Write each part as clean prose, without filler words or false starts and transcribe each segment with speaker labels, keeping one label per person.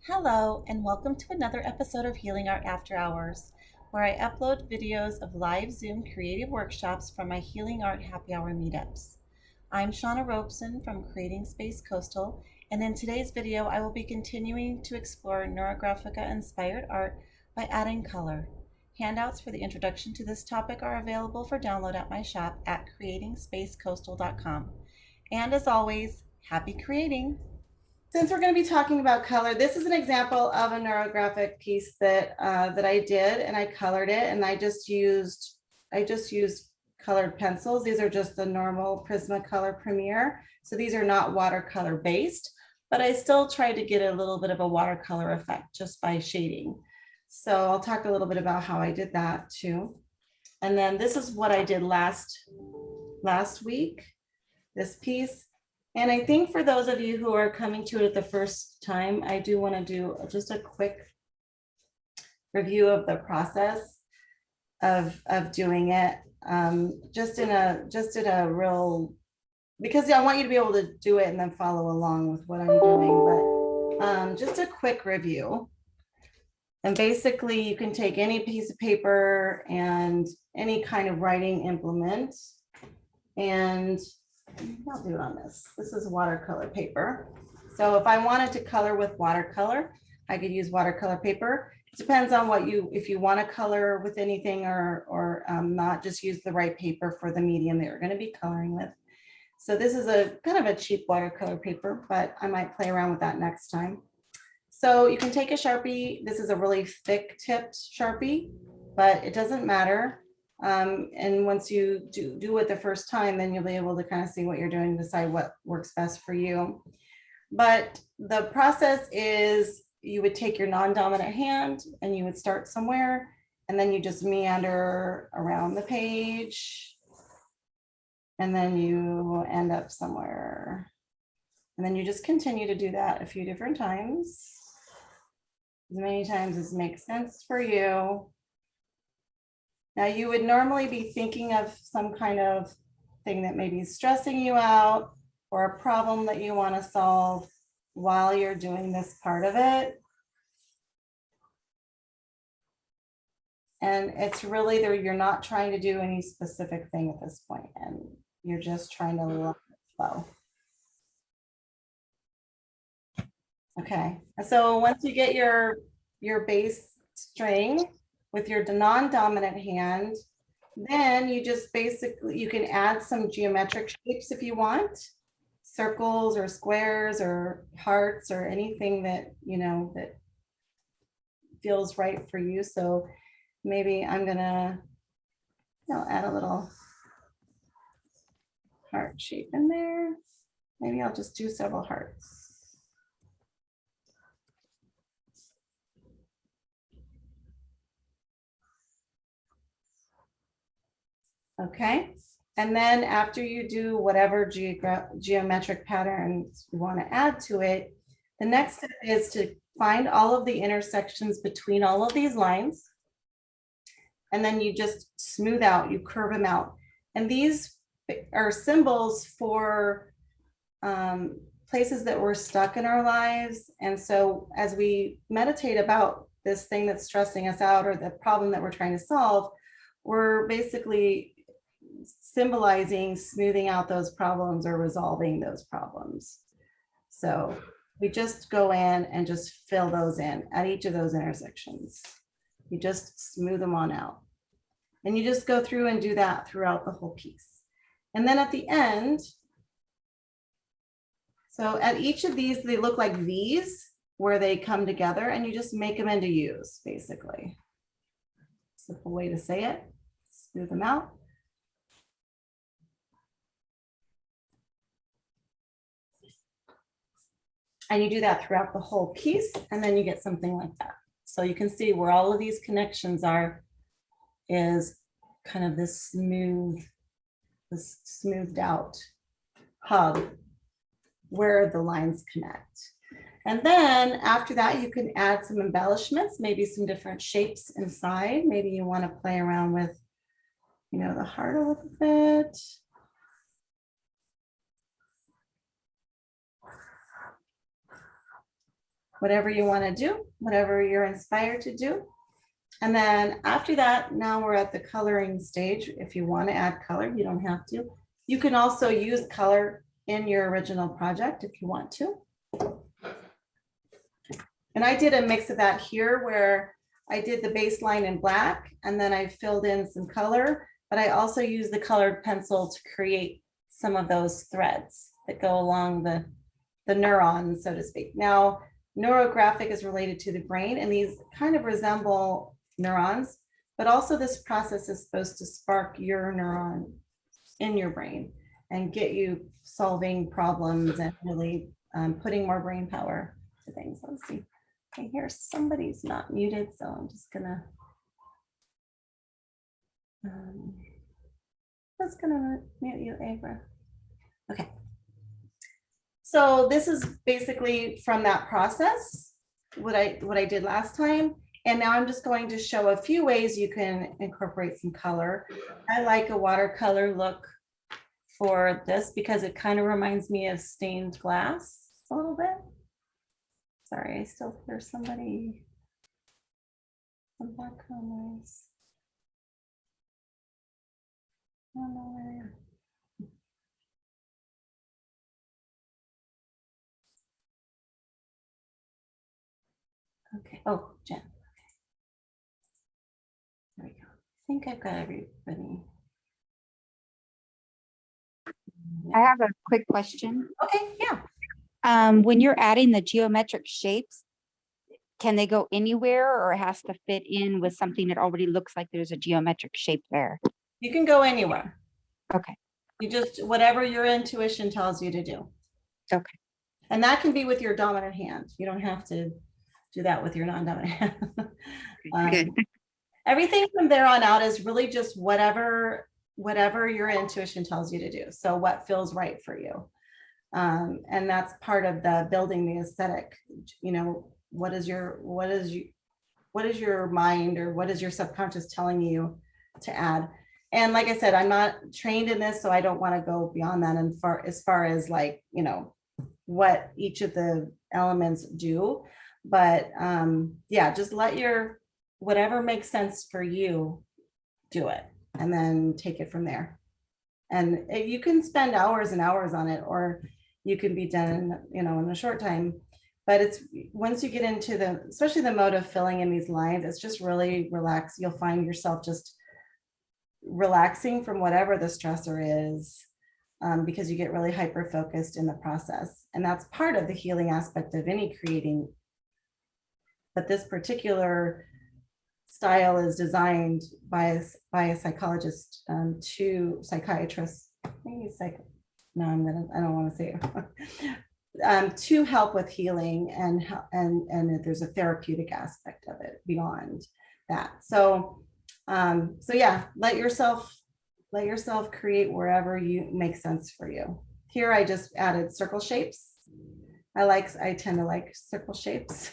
Speaker 1: Hello, and welcome to another episode of Healing Art After Hours, where I upload videos of live Zoom creative workshops from my Healing Art Happy Hour meetups. I'm Shauna Robeson from Creating Space Coastal, and in today's video, I will be continuing to explore Neurographica inspired art by adding color. Handouts for the introduction to this topic are available for download at my shop at creatingspacecoastal.com. And as always, happy creating! Since we're going to be talking about color, this is an example of a neurographic piece that I did, and I colored it, and I just used colored pencils. These are just the normal Prismacolor Premier, so these are not watercolor based, but I still tried to get a little bit of a watercolor effect just by shading. So I'll talk a little bit about how I did that too. And then this is what I did last week, this piece. And I think for those of you who are coming to it the first time, I do want to do just a quick review of the process of doing it. Just in a real, because I want you to be able to do it and then follow along with what I'm doing, but just a quick review. And basically you can take any piece of paper and any kind of writing implement, and I'll do it on this. This is watercolor paper. So if I wanted to color with watercolor, I could use watercolor paper. It depends on if you want to color with anything or not, just use the right paper for the medium that you're going to be coloring with. So this is a kind of a cheap watercolor paper, but I might play around with that next time. So you can take a Sharpie. This is a really thick tipped Sharpie, but it doesn't matter. And once you do it the first time, then you'll be able to kind of see what you're doing, decide what works best for you. But the process is you would take your non-dominant hand and you would start somewhere, and then you just meander around the page, and then you end up somewhere. And then you just continue to do that a few different times, as many times as makes sense for you. Now, you would normally be thinking of some kind of thing that may be stressing you out or a problem that you want to solve while you're doing this part of it. And it's really there, you're not trying to do any specific thing at this point, and you're just trying to let it flow. Okay, so once you get your base string with your non-dominant hand, then you just basically, you can add some geometric shapes if you want, circles or squares or hearts or anything that, you know, that feels right for you. So maybe I'm gonna, add a little heart shape in there. Maybe I'll just do several hearts. Okay, and then after you do whatever geometric patterns you want to add to it, the next step is to find all of the intersections between all of these lines. And then you just smooth out, you curve them out. And these are symbols for places that we're stuck in our lives. And so as we meditate about this thing that's stressing us out or the problem that we're trying to solve, we're basically symbolizing smoothing out those problems or resolving those problems. So we just go in and just fill those in at each of those intersections. You just smooth them on out. And you just go through and do that throughout the whole piece. And then at the end, so at each of these, they look like V's where they come together, and you just make them into U's, basically. Simple way to say it. Smooth them out. And you do that throughout the whole piece, and then you get something like that. So you can see where all of these connections are is kind of this smoothed out hub where the lines connect. And then after that, you can add some embellishments, maybe some different shapes inside. Maybe you want to play around with, the heart a little bit. whatever you want to do, whatever you're inspired to do. And then after that, now we're at the coloring stage. If you want to add color, you don't have to. You can also use color in your original project if you want to. And I did a mix of that here where I did the baseline in black and then I filled in some color, but I also used the colored pencil to create some of those threads that go along the neurons, so to speak. Now, neurographic is related to the brain, and these kind of resemble neurons, but also this process is supposed to spark your neuron in your brain and get you solving problems and really putting more brain power to things. Let's see. I hear somebody's not muted, so I'm just gonna mute you, Agra. Okay. So this is basically from that process, what I did last time. And now I'm just going to show a few ways you can incorporate some color. I like a watercolor look for this because it kind of reminds me of stained glass a little bit. Sorry, I still hear somebody. Some background noise. I don't know where. Okay. Oh, Jen. Okay. There we go. I think I've got everybody.
Speaker 2: I have a quick question.
Speaker 1: Okay, yeah.
Speaker 2: When you're adding the geometric shapes, can they go anywhere or it has to fit in with something that already looks like there's a geometric shape there?
Speaker 1: You can go anywhere.
Speaker 2: Okay.
Speaker 1: You just, whatever your intuition tells you to do.
Speaker 2: Okay.
Speaker 1: And that can be with your dominant hand. You don't have to do that with your non-dominant hand.
Speaker 2: Good.
Speaker 1: Everything from there on out is really just whatever your intuition tells you to do. So what feels right for you. And that's part of the building the aesthetic. You know, what is your mind or what is your subconscious telling you to add? And like I said, I'm not trained in this, so I don't want to go beyond that. And as far as like, you know, what each of the elements do, but yeah, just let your whatever makes sense for you, do it, and then take it from there. And you can spend hours and hours on it, or you can be done, you know, in a short time. But it's once you get into the, especially the mode of filling in these lines, it's just really relaxed. You'll find yourself just relaxing from whatever the stressor is, because you get really hyper focused in the process. And that's part of the healing aspect of any creating. But this particular style is designed by a psychologist, to psychiatrists, maybe no, I don't want to say it. To help with healing and there's a therapeutic aspect of it beyond that. So yeah, let yourself create wherever you make sense for you. Here I just added circle shapes. I tend to like circle shapes,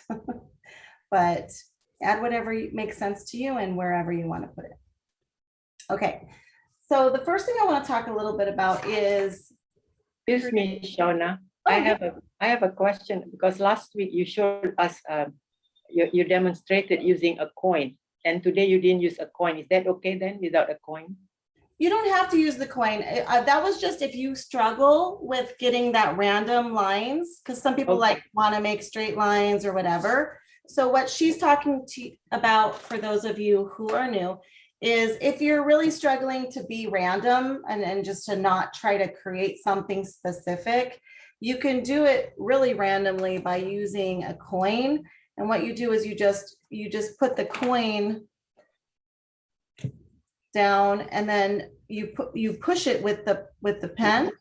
Speaker 1: but add whatever makes sense to you and wherever you want to put it. Okay, so the first thing I want to talk a little bit about is.
Speaker 3: Excuse me, Shauna.
Speaker 1: Oh,
Speaker 3: I have a question, because last week you showed us you demonstrated using a coin, and today you didn't use a coin. Is that okay then without a coin?
Speaker 1: You don't have to use the coin. That was just if you struggle with getting that random lines, because some people like want to make straight lines or whatever. So what she's talking to you about, for those of you who are new, is if you're really struggling to be random and just to not try to create something specific, you can do it really randomly by using a coin. And what you do is you just put the coin down, and then you push it with the pen,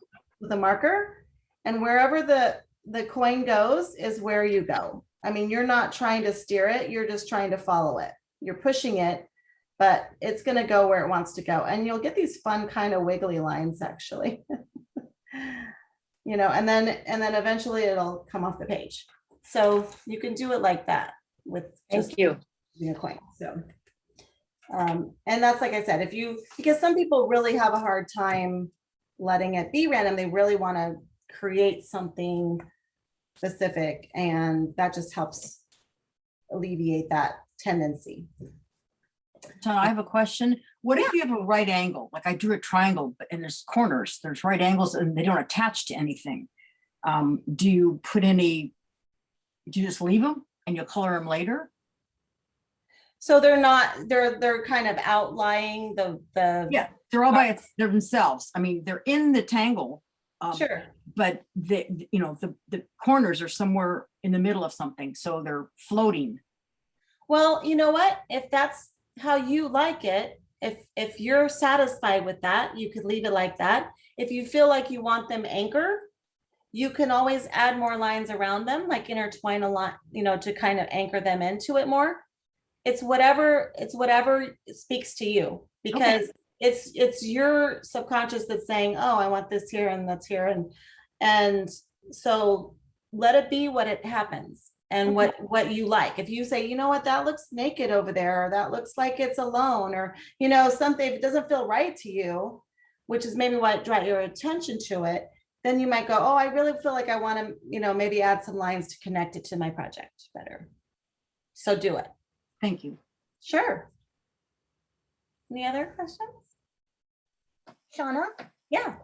Speaker 1: with the marker, and wherever the coin goes is where you go. I mean, you're not trying to steer it, you're just trying to follow it. You're pushing it, but it's going to go where it wants to go. And you'll get these fun kind of wiggly lines, actually. You know, and then eventually it'll come off the page. So you can do it like that with just using a coin. So, and that's, like I said, because some people really have a hard time letting it be random. They really want to create something specific, and that just helps alleviate that tendency.
Speaker 4: So I have a question. What if you have a right angle? Like I drew a triangle, but and there's corners, there's right angles, and they don't attach to anything. Do you just leave them and you'll color them later?
Speaker 1: So they're not, they're kind of outlying the
Speaker 4: Yeah, they're all by themselves. I mean, they're in the tangle.
Speaker 1: Sure.
Speaker 4: But the corners are somewhere in the middle of something, so they're floating.
Speaker 1: Well, you know what? If that's how you like it, if you're satisfied with that, you could leave it like that. If you feel like you want them anchored, you can always add more lines around them, like intertwine a lot, to kind of anchor them into it more. It's whatever speaks to you, because it's your subconscious that's saying, oh, I want this here and that's here. And so let it be what it happens and what you like. If you say, you know what, that looks naked over there, or that looks like it's alone, or, something, if it doesn't feel right to you, which is maybe what draw your attention to it, then you might go, oh, I really feel like I want to, maybe add some lines to connect it to my project better. So do it.
Speaker 4: Thank you.
Speaker 1: Sure. Any other questions?
Speaker 5: Shauna,
Speaker 1: Yeah.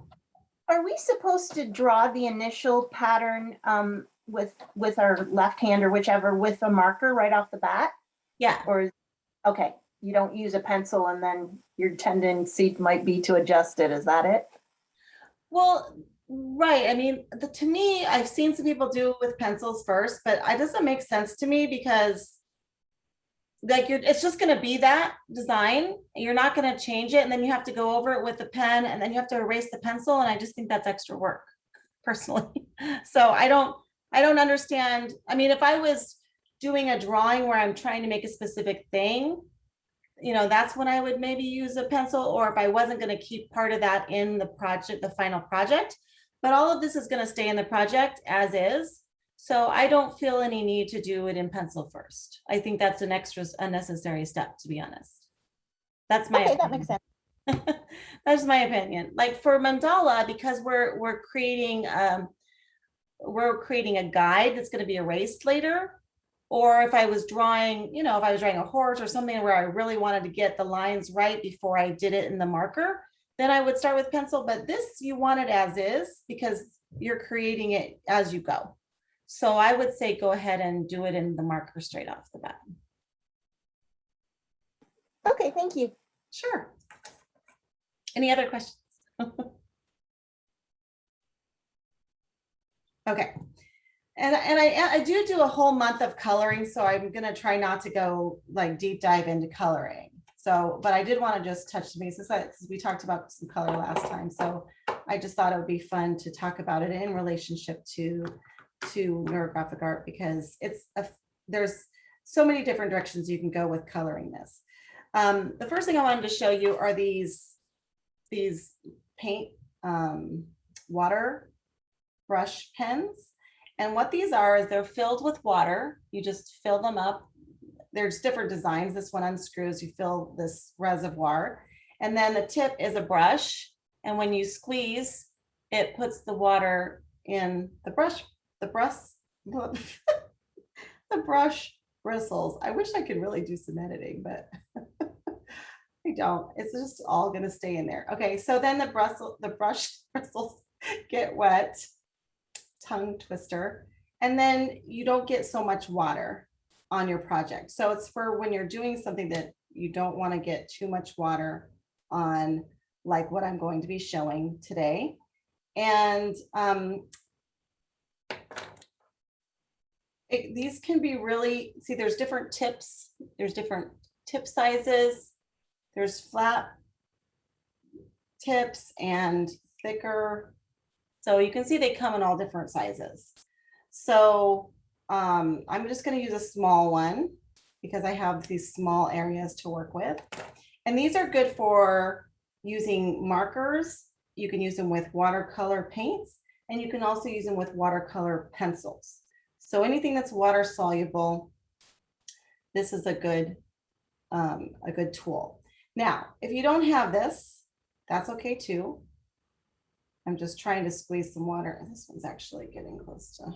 Speaker 5: are we supposed to draw the initial pattern with our left hand or whichever with a marker right off the bat?
Speaker 1: Yeah.
Speaker 5: Or, okay, you don't use a pencil and then your tendency might be to adjust it. Is that it?
Speaker 1: Well, right. I mean, to me, I've seen some people do it with pencils first, but it doesn't make sense to me, because like it's just going to be that design. You're not going to change it. And then you have to go over it with the pen, and then you have to erase the pencil. And I just think that's extra work personally. So I don't understand. I mean, if I was doing a drawing where I'm trying to make a specific thing, that's when I would maybe use a pencil, or if I wasn't going to keep part of that in the project, the final project. But all of this is going to stay in the project as is. So I don't feel any need to do it in pencil first. I think that's an extra unnecessary step, to be honest. That's my
Speaker 5: Okay,
Speaker 1: opinion.
Speaker 5: that makes sense.
Speaker 1: That's my opinion. Like for mandala, because we're creating a guide that's going to be erased later. Or if I was drawing, if I was drawing a horse or something where I really wanted to get the lines right before I did it in the marker, then I would start with pencil. But this, you want it as is, because you're creating it as you go. So I would say go ahead and do it in the marker straight off the bat.
Speaker 5: Okay, thank you.
Speaker 1: Sure. Any other questions? Okay. And I do a whole month of coloring, so I'm going to try not to go like deep dive into coloring. So, but I did want to just touch base, because we talked about some color last time. So I just thought it would be fun to talk about it in relationship to neurographic art, because there's so many different directions you can go with coloring this. The first thing I wanted to show you are these paint water brush pens. And what these are is they're filled with water. You just fill them up. There's different designs. This one unscrews, you fill this reservoir. And then the tip is a brush. And when you squeeze, it puts the water in the brush the brush bristles. I wish I could really do some editing, but I don't. It's just all going to stay in there. Okay, so then the brush bristles get wet. Tongue twister. And then you don't get so much water on your project. So it's for when you're doing something that you don't want to get too much water on, like what I'm going to be showing today. And these can be really, see, there's different tips. There's different tip sizes. There's flat tips and thicker. So you can see they come in all different sizes. So I'm just going to use a small one because I have these small areas to work with. And these are good for using markers. You can use them with watercolor paints, and you can also use them with watercolor pencils. So anything that's water soluble, this is a good tool. Now, if you don't have this, that's okay too. I'm just trying to squeeze some water. This one's actually getting close to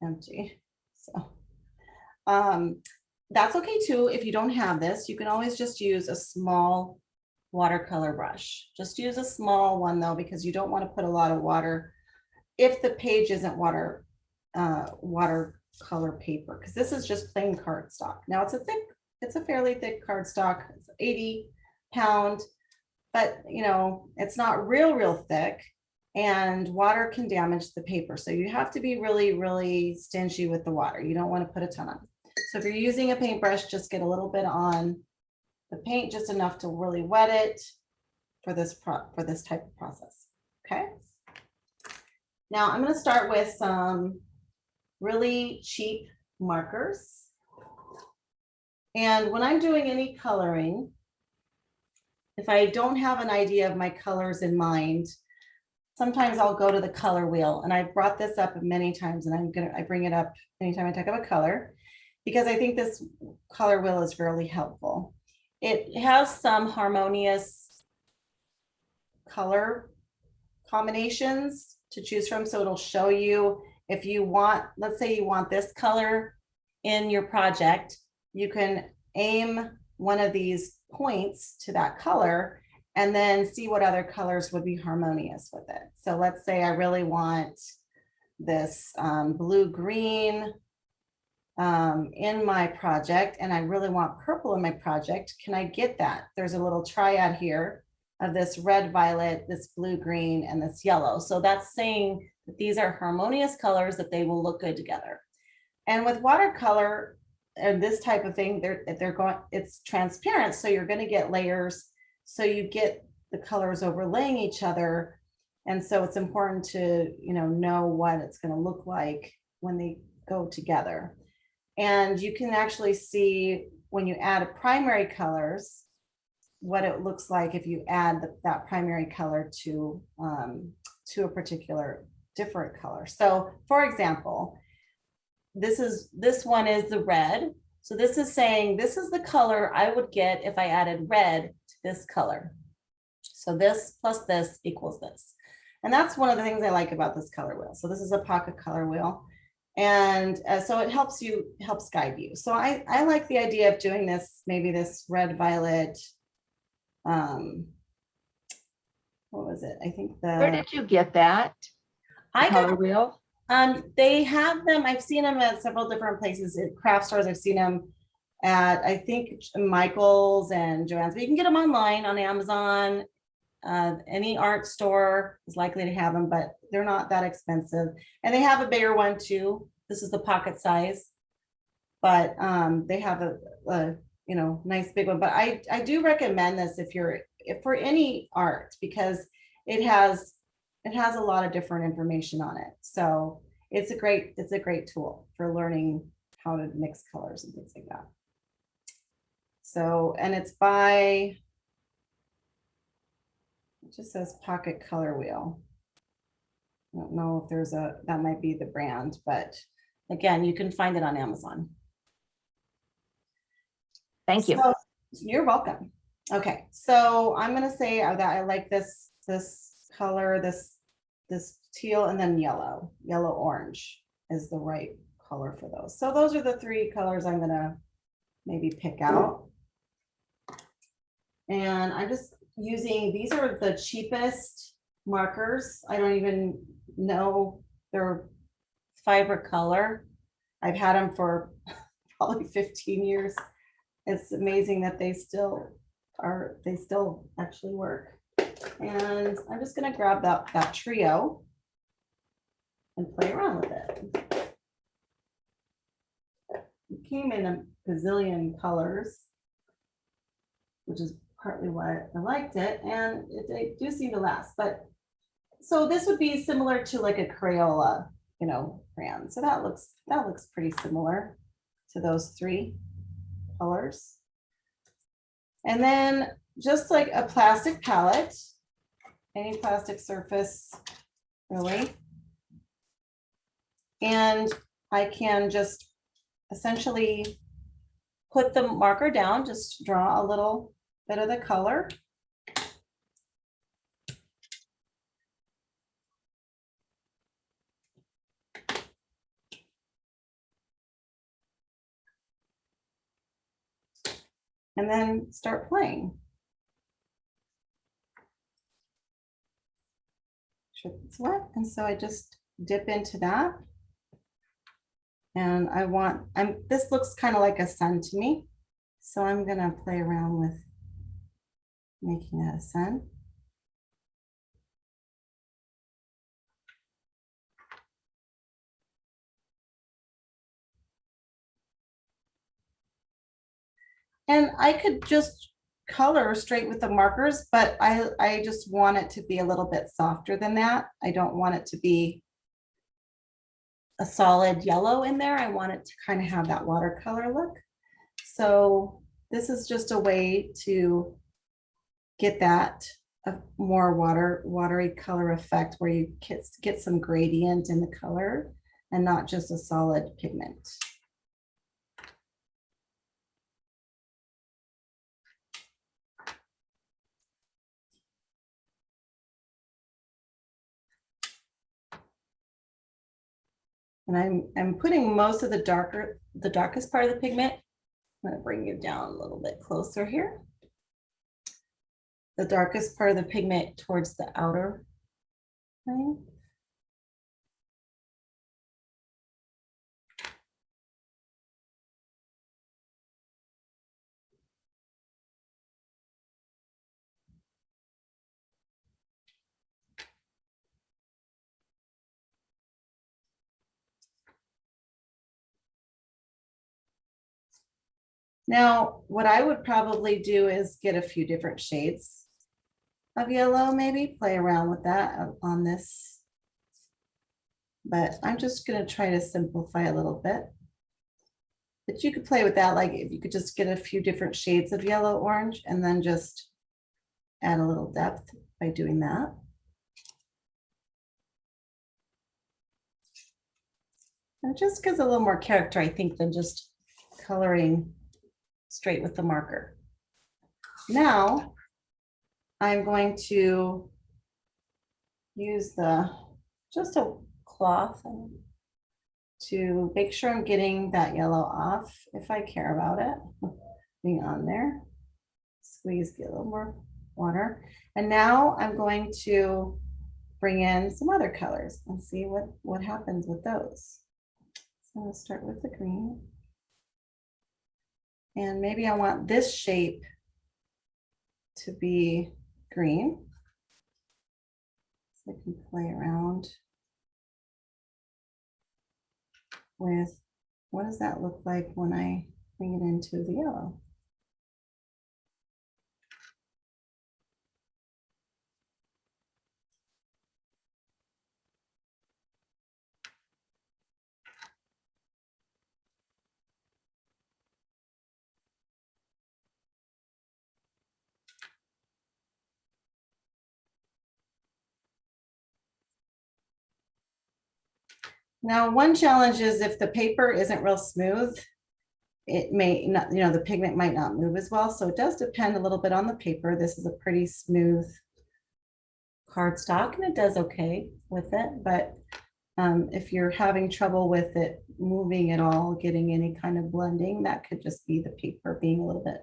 Speaker 1: empty. So that's okay too. If you don't have this, you can always just use a small watercolor brush. Just use a small one though, because you don't want to put a lot of water if the page isn't watercolor paper, because this is just plain cardstock. Now it's a fairly thick cardstock. It's 80 pound, but you know, it's not real thick, and water can damage the paper. So you have to be really stingy with the water. You don't want to put a ton on. So if you're using a paintbrush, just get a little bit on the paint, just enough to really wet it for this type of process. Okay. Now I'm going to start with some really cheap markers. And when I'm doing any coloring, if I don't have an idea of my colors in mind, sometimes I'll go to the color wheel, and I've brought this up many times, and I bring it up anytime I talk about color, because I think this color wheel is really helpful. It has some harmonious color combinations to choose from. So it'll show you if you want, let's say you want this color in your project, you can aim one of these points to that color and then see what other colors would be harmonious with it. So let's say I really want this blue-green in my project, and I really want purple in my project. Can I get that? There's a little triad here of this red, violet, this blue, green, and this yellow. So that's saying that these are harmonious colors, that they will look good together. And with watercolor and this type of thing, it's transparent. So you're going to get layers. So you get the colors overlaying each other. And so it's important to, know what it's going to look like when they go together. And you can actually see when you add primary colors, what it looks like if you add that primary color to a particular different color. So for example, this one is the red. So this is saying this is the color I would get if I added red to this color. So this plus this equals this. And that's one of the things I like about this color wheel. So this is a pocket color wheel. And so it helps guide you. So I like the idea of doing this, maybe this red, violet, what was it? I think
Speaker 6: Where did you get that? Color wheel?
Speaker 1: They have them, I've seen them at several different places at craft stores. I've seen them at, I think, Michael's and Joann's, but you can get them online on Amazon. Any art store is likely to have them, but they're not that expensive. And they have a bigger one too. This is the pocket size, but they have a nice big one. But I do recommend this if for any art, because it has a lot of different information on it. So it's a great tool for learning how to mix colors and things like that. So, and it's by, it just says Pocket Color Wheel. I don't know if that might be the brand, but again, you can find it on Amazon.
Speaker 6: Thank you.
Speaker 1: So, you're welcome. Okay, so I'm gonna say that I like this color, this teal, and then yellow orange is the right color for those. So those are the three colors I'm gonna maybe pick out. And I'm just using, these are the cheapest markers. I don't even know they're fiber color. I've had them for probably 15 years. It's amazing that they still actually work. And I'm just gonna grab that trio and play around with it. It came in a gazillion colors, which is partly why I liked it, and they do seem to last. But so this would be similar to like a Crayola, crayon. So that looks pretty similar to those three colors. And then just like a plastic palette, any plastic surface really, and I can just essentially put the marker down, just draw a little bit of the color. and then start playing. Sure it's wet, and so I just dip into that. And this looks kind of like a sun to me. So I'm gonna play around with making that a sun. And I could just color straight with the markers, but I just want it to be a little bit softer than that. I don't want it to be a solid yellow in there. I want it to kind of have that watercolor look. So this is just a way to get that more watery color effect where you get some gradient in the color and not just a solid pigment. And I'm putting most of the darkest part of the pigment. I'm going to bring you down a little bit closer here. The darkest part of the pigment towards the outer thing. Now, what I would probably do is get a few different shades of yellow, maybe play around with that on this. But I'm just going to try to simplify a little bit. But you could play with that, like if you could just get a few different shades of yellow, orange, and then just add a little depth by doing that. And it just gives a little more character, I think, than just coloring straight with the marker. Now, I'm going to use just a cloth to make sure I'm getting that yellow off if I care about it being on there. Squeeze, get a little more water. And now I'm going to bring in some other colors and see what happens with those. So I'll start with the green. And maybe I want this shape to be green. So I can play around with what does that look like when I bring it into the yellow. Now, one challenge is if the paper isn't real smooth, it may not, the pigment might not move as well. So it does depend a little bit on the paper. This is a pretty smooth cardstock and it does okay with it. But if you're having trouble with it moving at all, getting any kind of blending, that could just be the paper being a little bit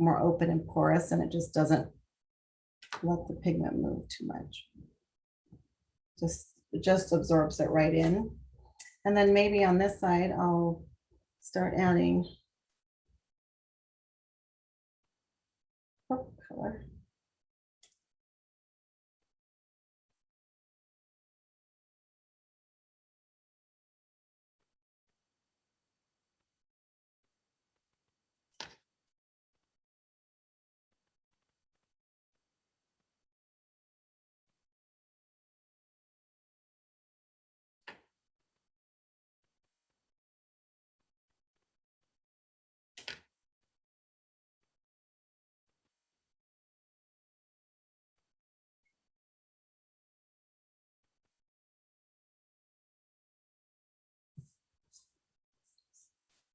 Speaker 1: more open and porous and it just doesn't let the pigment move too much. It just absorbs it right in. And then maybe on this side, I'll start adding purple color.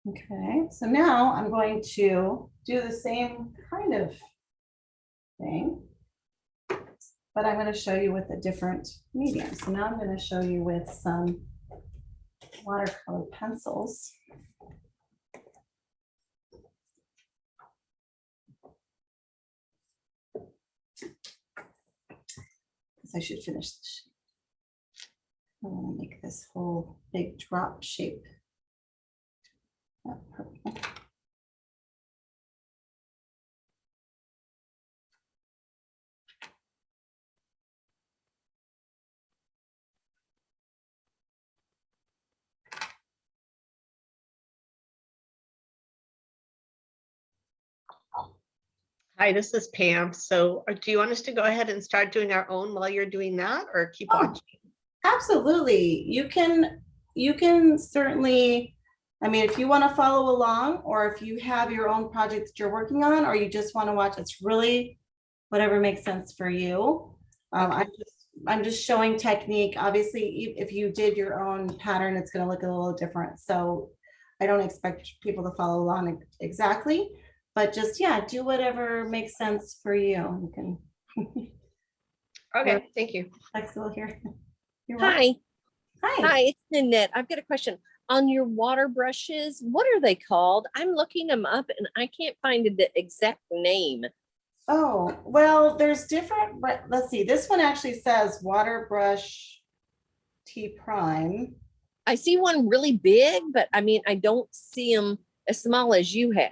Speaker 1: Okay, so now I'm going to do the same kind of thing, but I'm going to show you with a different medium. So now I'm going to show you with some watercolor pencils. I should finish this. I want to make this whole big drop shape. Oh, perfect.
Speaker 6: Hi, this is Pam. So do you want us to go ahead and start doing our own while you're doing that, or keep
Speaker 1: Oh,
Speaker 6: watching?
Speaker 1: absolutely. You can certainly, I mean, if you want to follow along, or if you have your own project that you're working on, or you just want to watch, it's really whatever makes sense for you. I'm just showing technique. Obviously, if you did your own pattern, it's going to look a little different. So I don't expect people to follow along exactly, but just, yeah, do whatever makes sense for you. You can.
Speaker 6: Okay, thank you.
Speaker 1: Flexible here. You're welcome.
Speaker 7: Hi,
Speaker 1: Hi.
Speaker 7: hi, it's Nanette. I've got a question. On your water brushes, what are they called? I'm looking them up and I can't find the exact name.
Speaker 1: Oh, well, there's different, let's see, this one actually says water brush T prime.
Speaker 7: I see one really big, but I mean, I don't see them as small as you have.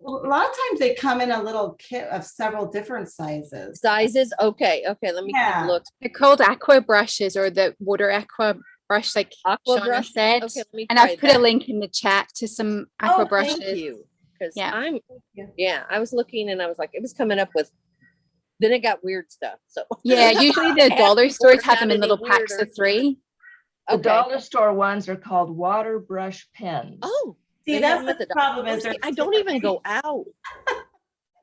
Speaker 1: Well, a lot of times they come in a little kit of several different sizes.
Speaker 7: Sizes? Okay, let me
Speaker 1: Yeah.
Speaker 7: look.
Speaker 8: They're called aqua brushes, or the water aqua brush, like
Speaker 7: Aqua
Speaker 8: Shauna
Speaker 7: brush?
Speaker 8: said.
Speaker 7: Okay, let me
Speaker 8: And
Speaker 7: try
Speaker 8: I've put a
Speaker 7: that.
Speaker 8: link in the chat to some aqua
Speaker 1: Oh,
Speaker 8: brushes.
Speaker 1: thank
Speaker 7: Thank you. Because
Speaker 8: Yeah.
Speaker 7: yeah, I was looking and I was like, it was coming up with, then it got weird stuff. So
Speaker 8: Yeah, usually the
Speaker 7: Happy
Speaker 8: dollar stores have
Speaker 7: not
Speaker 8: them in
Speaker 7: any
Speaker 8: little packs
Speaker 7: weirder.
Speaker 8: of 3.
Speaker 6: The
Speaker 7: Okay.
Speaker 6: dollar store ones are called water brush pens.
Speaker 7: Oh,
Speaker 1: See,
Speaker 7: they
Speaker 1: that's
Speaker 7: have them at
Speaker 1: the
Speaker 7: the
Speaker 1: problem
Speaker 7: dollar
Speaker 1: is
Speaker 7: store.
Speaker 1: there's
Speaker 7: I don't
Speaker 1: different
Speaker 7: even go out.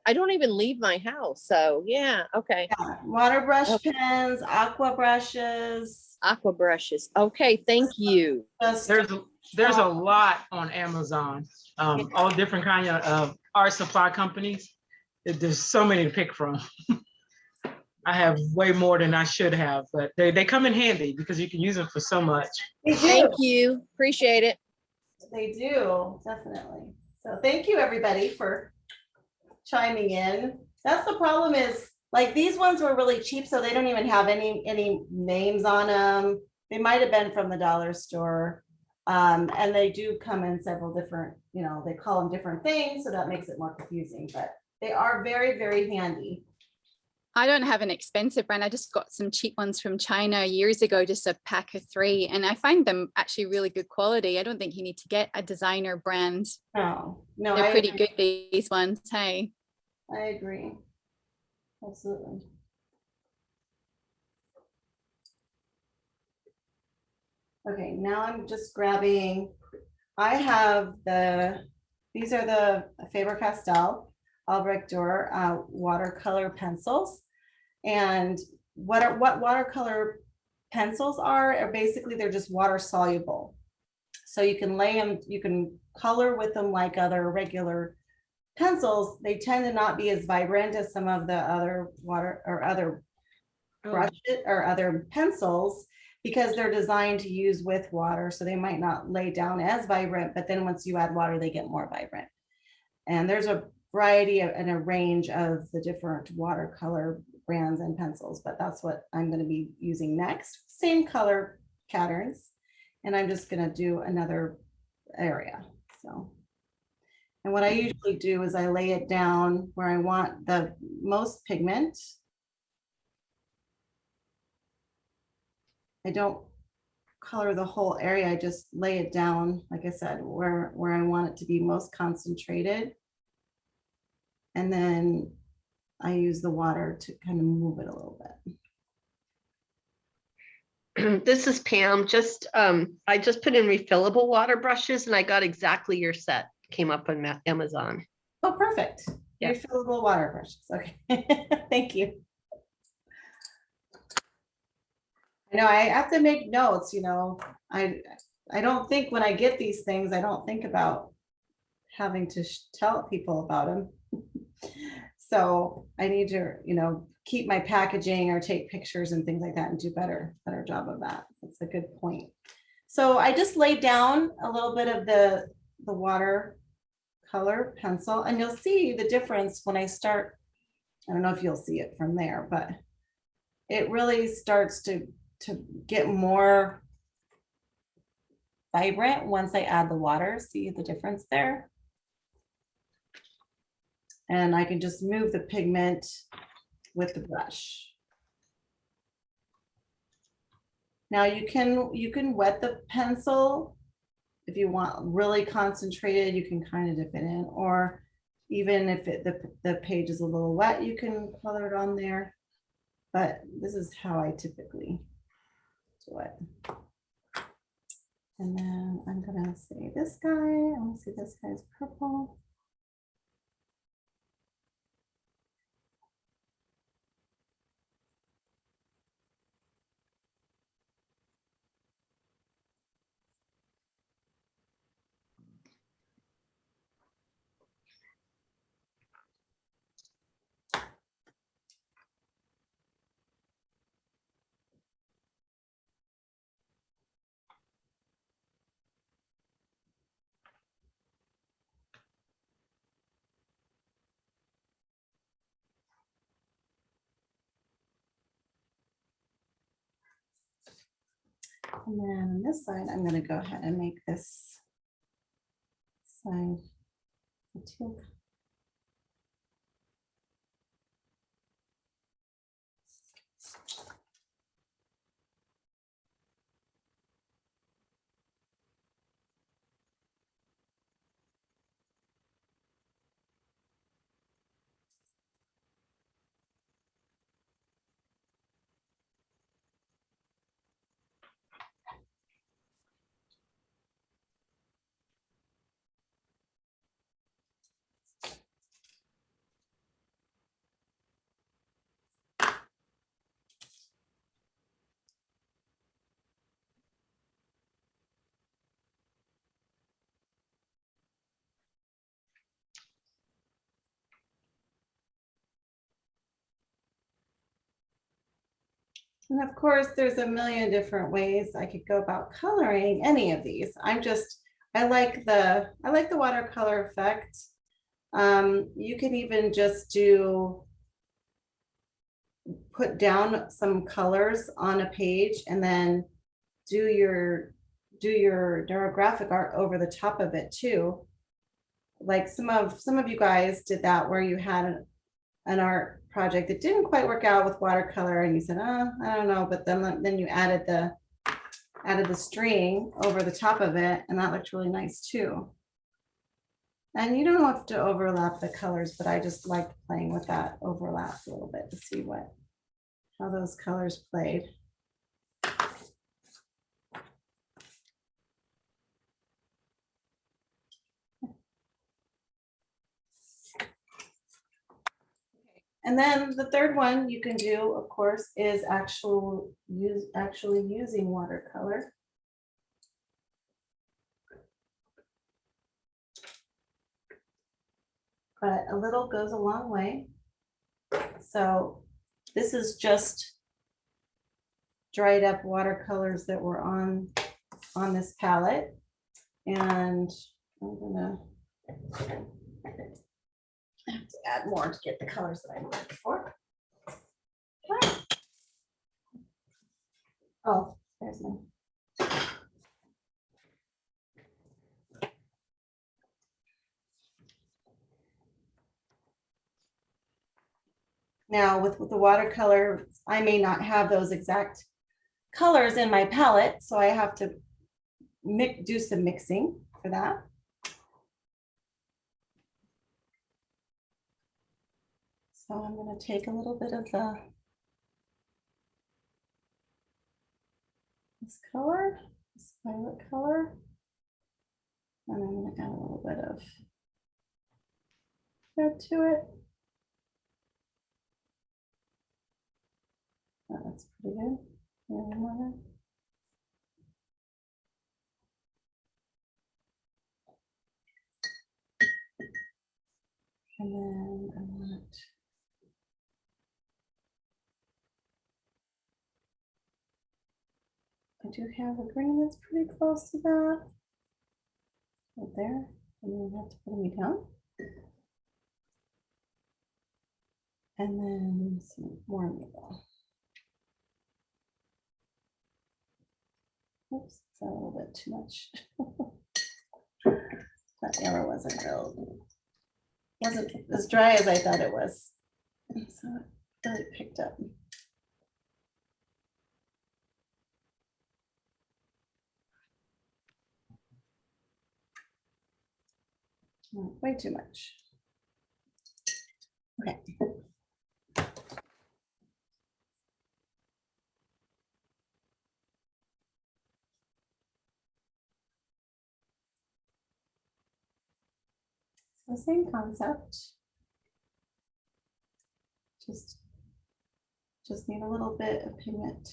Speaker 7: I don't even leave my house. So yeah, okay.
Speaker 1: water brush
Speaker 7: Okay.
Speaker 1: pens, aqua brushes.
Speaker 7: Aqua brushes. Okay, thank you.
Speaker 1: Just
Speaker 9: There's a lot on Amazon, all different kind of art supply companies. There's so many to pick from. I have way more than I should have, but they come in handy because you can use them for so much.
Speaker 1: They do.
Speaker 7: Thank you. Appreciate it.
Speaker 1: They do, definitely. So thank you, everybody, for chiming in. That's the problem is, like, these ones were really cheap, so they don't even have any names on them. They might have been from the dollar store. And they do come in several different, they call them different things, so that makes it more confusing, but they are very, very handy.
Speaker 8: I don't have an expensive brand. I just got some cheap ones from China years ago, just a pack of 3. And I find them actually really good quality. I don't think you need to get a designer brand.
Speaker 1: No,
Speaker 8: They're pretty good, these ones. Hey.
Speaker 1: I agree. Absolutely. Okay, now I'm just grabbing, I have these are the Faber-Castell Albrecht Dürer watercolor pencils. And what watercolor pencils are basically, they're just water soluble. So you can lay them, you can color with them like other regular pencils. They tend to not be as vibrant as some of the other water or other brushes or other pencils, because they're designed to use with water. So they might not lay down as vibrant, but then once you add water, they get more vibrant. And there's a variety and a range of the different watercolor brands and pencils, but that's what I'm going to be using next. Same color patterns. And I'm just going to do another area. So, and what I usually do is I lay it down where I want the most pigment. I don't color the whole area. I just lay it down, like I said, where I want it to be most concentrated. And then I use the water to kind of move it a little bit.
Speaker 6: This is Pam. I just put in refillable water brushes and I got exactly your set. Came up on Amazon.
Speaker 1: Oh, perfect.
Speaker 6: Yeah.
Speaker 1: Refillable water brushes. Okay. Thank you. I know I have to make notes, I don't think when I get these things, I don't think about having to tell people about them. So I need to, keep my packaging or take pictures and things like that and do better job of that. That's a good point. So I just laid down a little bit of the watercolor pencil, and you'll see the difference when I start. I don't know if you'll see it from there, but it really starts to get more vibrant once I add the water. See the difference there? And I can just move the pigment with the brush. Now you can wet the pencil if you want really concentrated. You can kind of dip it in, or even if the page is a little wet, you can color it on there. But this is how I typically do it. And then I'm gonna say this guy. I want to see this guy's purple. And then on this side, I'm going to go ahead and make this side a teal. And of course, there's a million different ways I could go about coloring any of these. I like the watercolor effect. You can even just put down some colors on a page and then do your neurographic art over the top of it too. Like some of you guys did that, where you had an art project that didn't quite work out with watercolor and you said, oh, I don't know, but then you added the string over the top of it, and that looked really nice too. And you don't have to overlap the colors, but I just like playing with that overlap a little bit to see how those colors played. And then the third one you can do, of course, is actually using watercolor. But a little goes a long way. So this is just dried up watercolors that were on this palette. And I'm gonna have to add more to get the colors that I'm looking for. Oh, there's one. Now with the watercolor, I may not have those exact colors in my palette, so I have to do some mixing for that. So I'm going to take a little bit of this color, this violet color, and I'm going to add a little bit of red to it. Oh, that's pretty good. And then I want I do have a green that's pretty close to that. Right there. And then I have to put me down. And then some more maple. Oops, that's a little bit too much. That arrow wasn't as dry as I thought it was. So it really picked up. Way too much. Okay. So same concept. Just need a little bit of pigment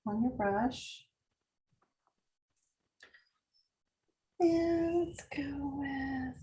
Speaker 1: on your brush. And let's go with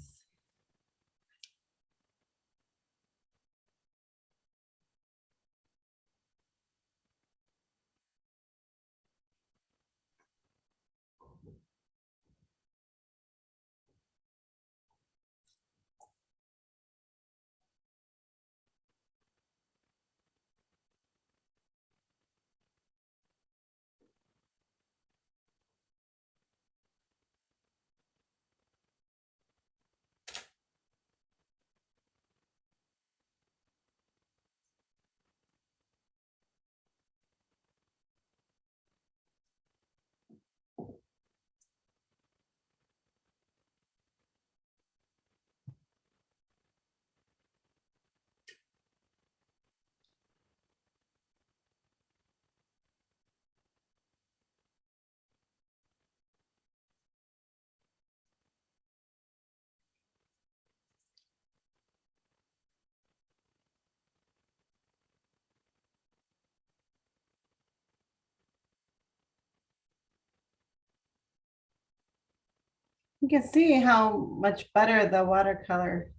Speaker 1: you can see how much better the watercolor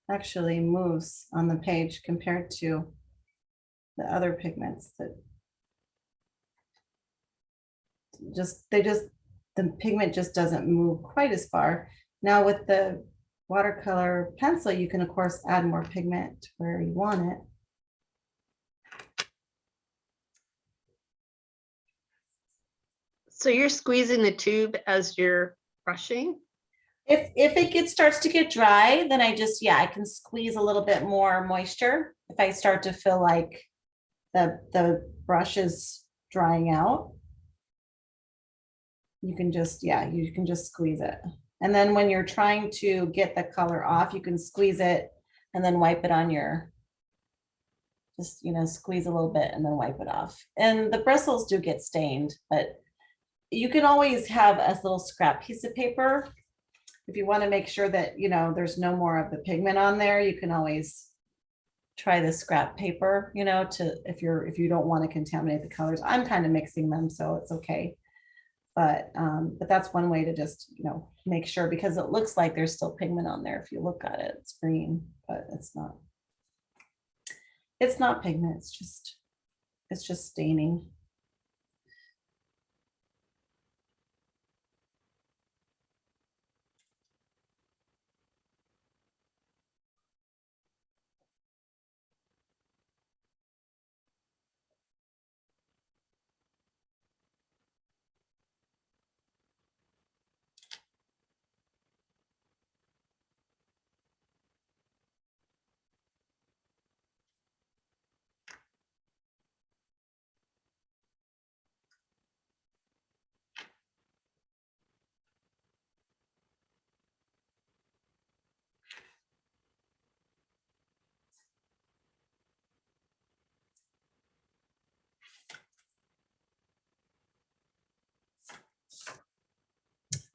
Speaker 1: actually moves on the page compared to the other pigments that the pigment just doesn't move quite as far. Now with the watercolor pencil, you can of course add more pigment where you want it.
Speaker 6: So you're squeezing the tube as you're brushing?
Speaker 1: If it starts to get dry, then I can squeeze a little bit more moisture. If I start to feel like the brush is drying out, you can just squeeze it. And then when you're trying to get the color off, you can squeeze it and then wipe it on your, squeeze a little bit and then wipe it off. And the bristles do get stained, but you can always have a little scrap piece of paper. If you want to make sure that, there's no more of the pigment on there, you can always try the scrap paper, if you don't want to contaminate the colors. I'm kind of mixing them, so it's okay. But that's one way to just, make sure, because it looks like there's still pigment on there. If you look at it, it's green, but it's not. It's not pigment, it's just staining.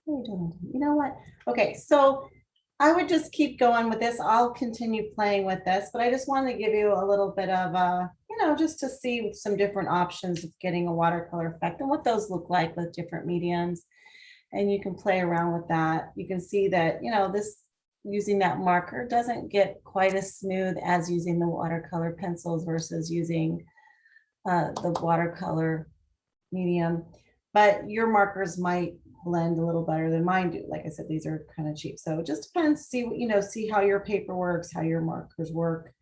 Speaker 1: What are you doing? You know what? Okay, so I would just keep going with this. I'll continue playing with this, but I just wanted to give you a little bit of just to see some different options of getting a watercolor effect and what those look like with different mediums. And you can play around with that. You can see that, this using that marker doesn't get quite as smooth as using the watercolor pencils versus using the watercolor medium, but your markers might blend a little better than mine do. Like I said, these are kind of cheap. So it just depends, see how your paper works, how your markers work.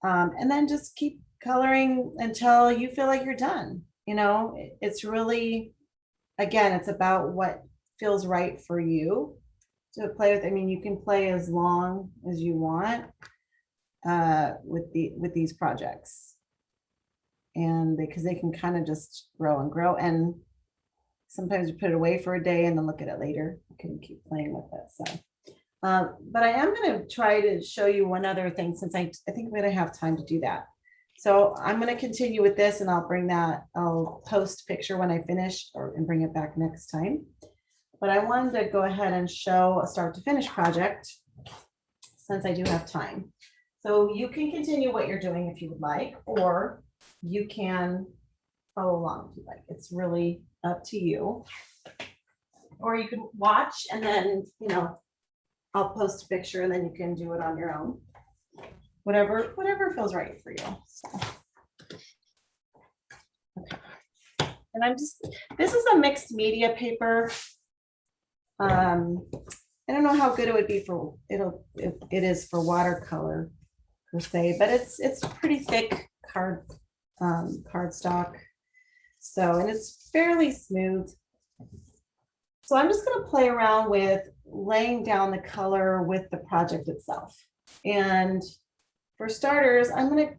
Speaker 1: And then just keep coloring until you feel like you're done. It's really again, it's about what feels right for you to play with. I mean, you can play as long as you want with these projects. And because they can kind of just grow and grow. And sometimes you put it away for a day and then look at it later. You can keep playing with it. So, but I am going to try to show you one other thing, since I think I'm going to have time to do that. So I'm going to continue with this, and I'll post a picture when I finish and bring it back next time. But I wanted to go ahead and show a start to finish project, since I do have time. So you can continue what you're doing if you would like, or you can follow along if you like. It's really up to you. Or you can watch, and then, I'll post a picture and then you can do it on your own. Whatever feels right for you. So. Okay. And this is a mixed media paper. I don't know how good it would be for, it is for watercolor per se, but it's pretty thick cardstock. So, and it's fairly smooth. So I'm just going to play around with laying down the color with the project itself. And for starters, I'm going to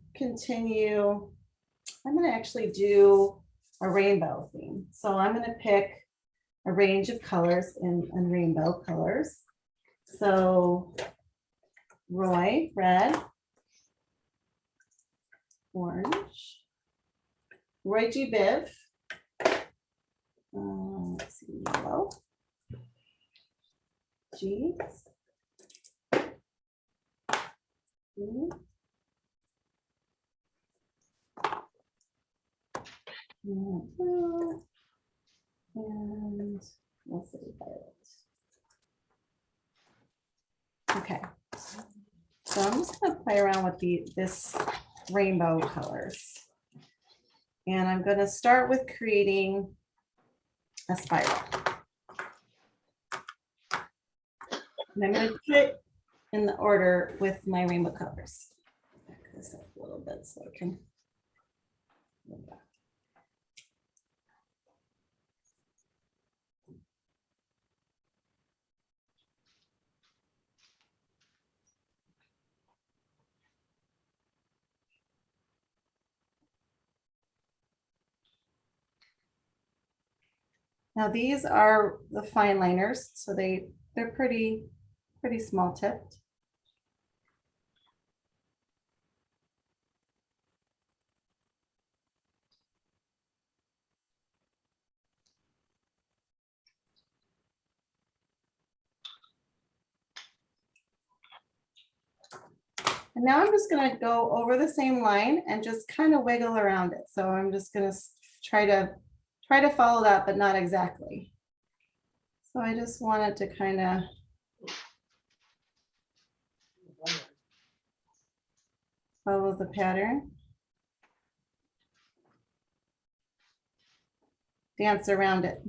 Speaker 1: actually do a rainbow theme. So I'm going to pick a range of colors in rainbow colors. So Roy, red, orange, Roy G. Biv, let's see, yellow, G, blue, and let's see, violet. Okay, so I'm just going to play around with this rainbow colors. And I'm going to start with creating a spiral. And I'm going to put it in the order with my rainbow colors. Back this up a little bit so I can. Now these are the fine liners, so they're pretty small tipped. And now I'm just going to go over the same line and just kind of wiggle around it. So I'm just going to try to follow that, but not exactly. So I just wanted to kind of follow the pattern. Dance around it.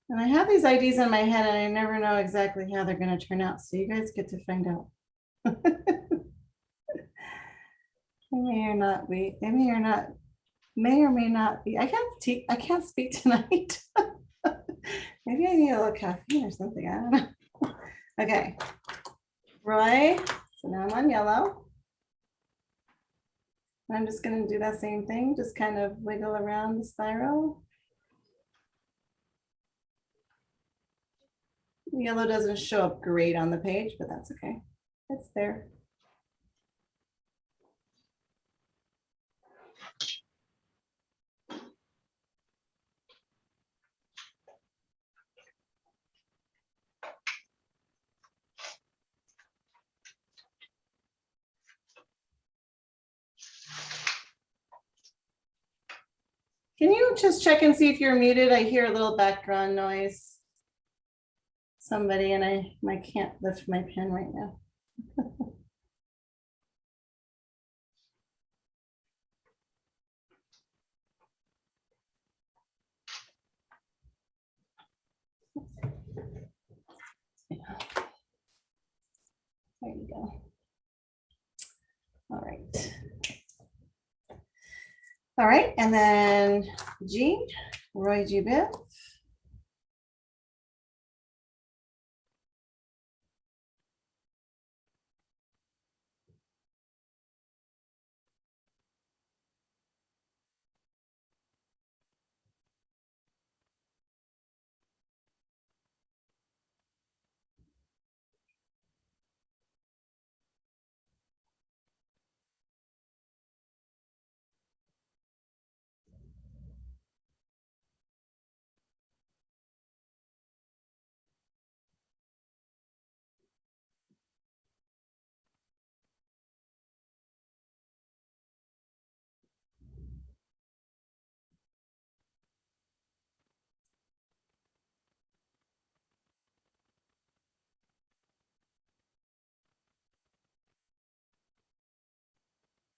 Speaker 1: And I have these ideas in my head and I never know exactly how they're going to turn out. So you guys get to find out. They may or not be, they may or may not be. I can't speak tonight. Maybe I need a little caffeine or something. I don't know. Okay. Roy, so now I'm on yellow. I'm just going to do that same thing, just kind of wiggle around the spiral. Yellow doesn't show up great on the page, but that's okay. It's there. Can you just check and see if you're muted? I hear a little background noise. Somebody and I can't lift my pen right now. There you go. All right. All right, and then G, Roy G. Biv.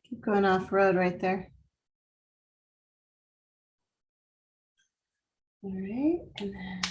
Speaker 1: Keep going off road right there. All right, and then.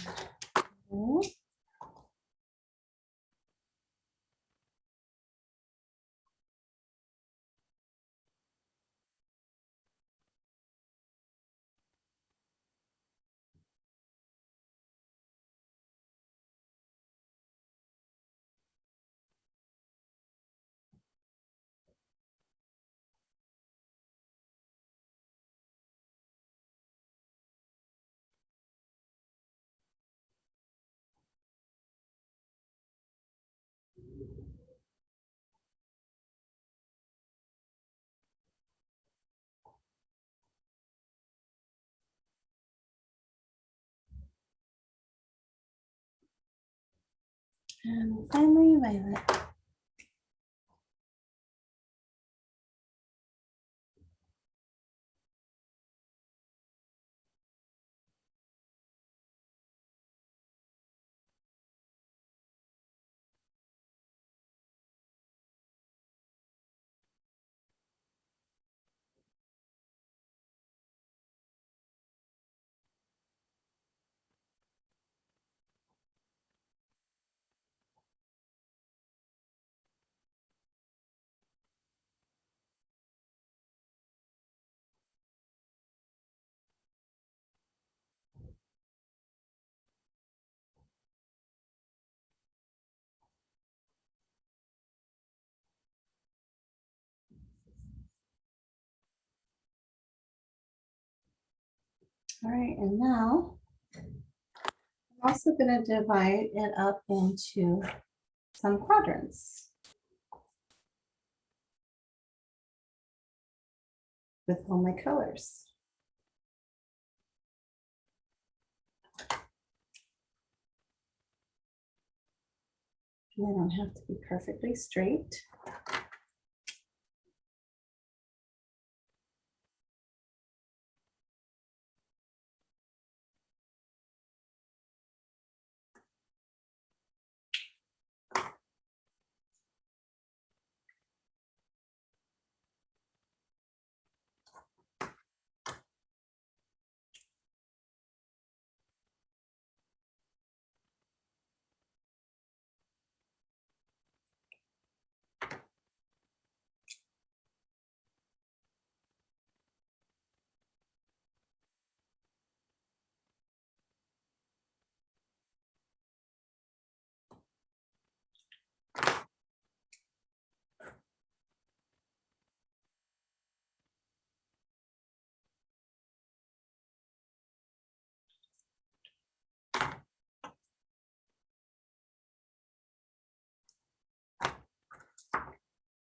Speaker 1: And finally, Violet. All right, and now I'm also going to divide it up into some quadrants with all my colors. And they don't have to be perfectly straight.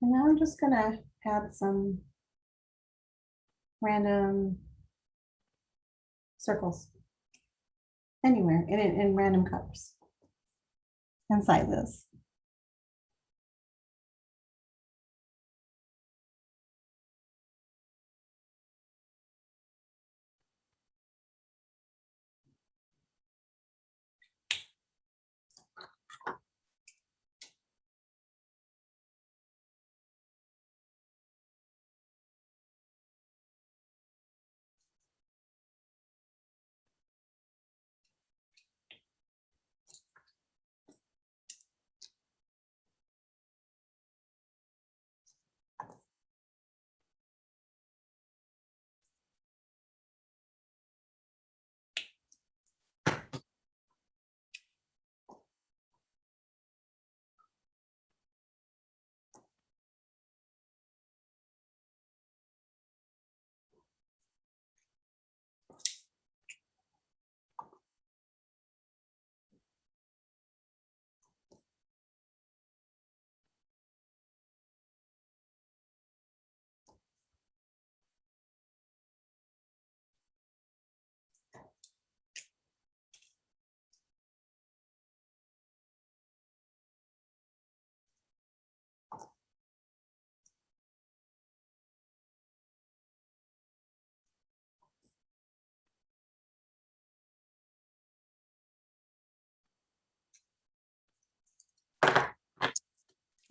Speaker 1: And now I'm just going to add some random circles anywhere in random colors and sizes.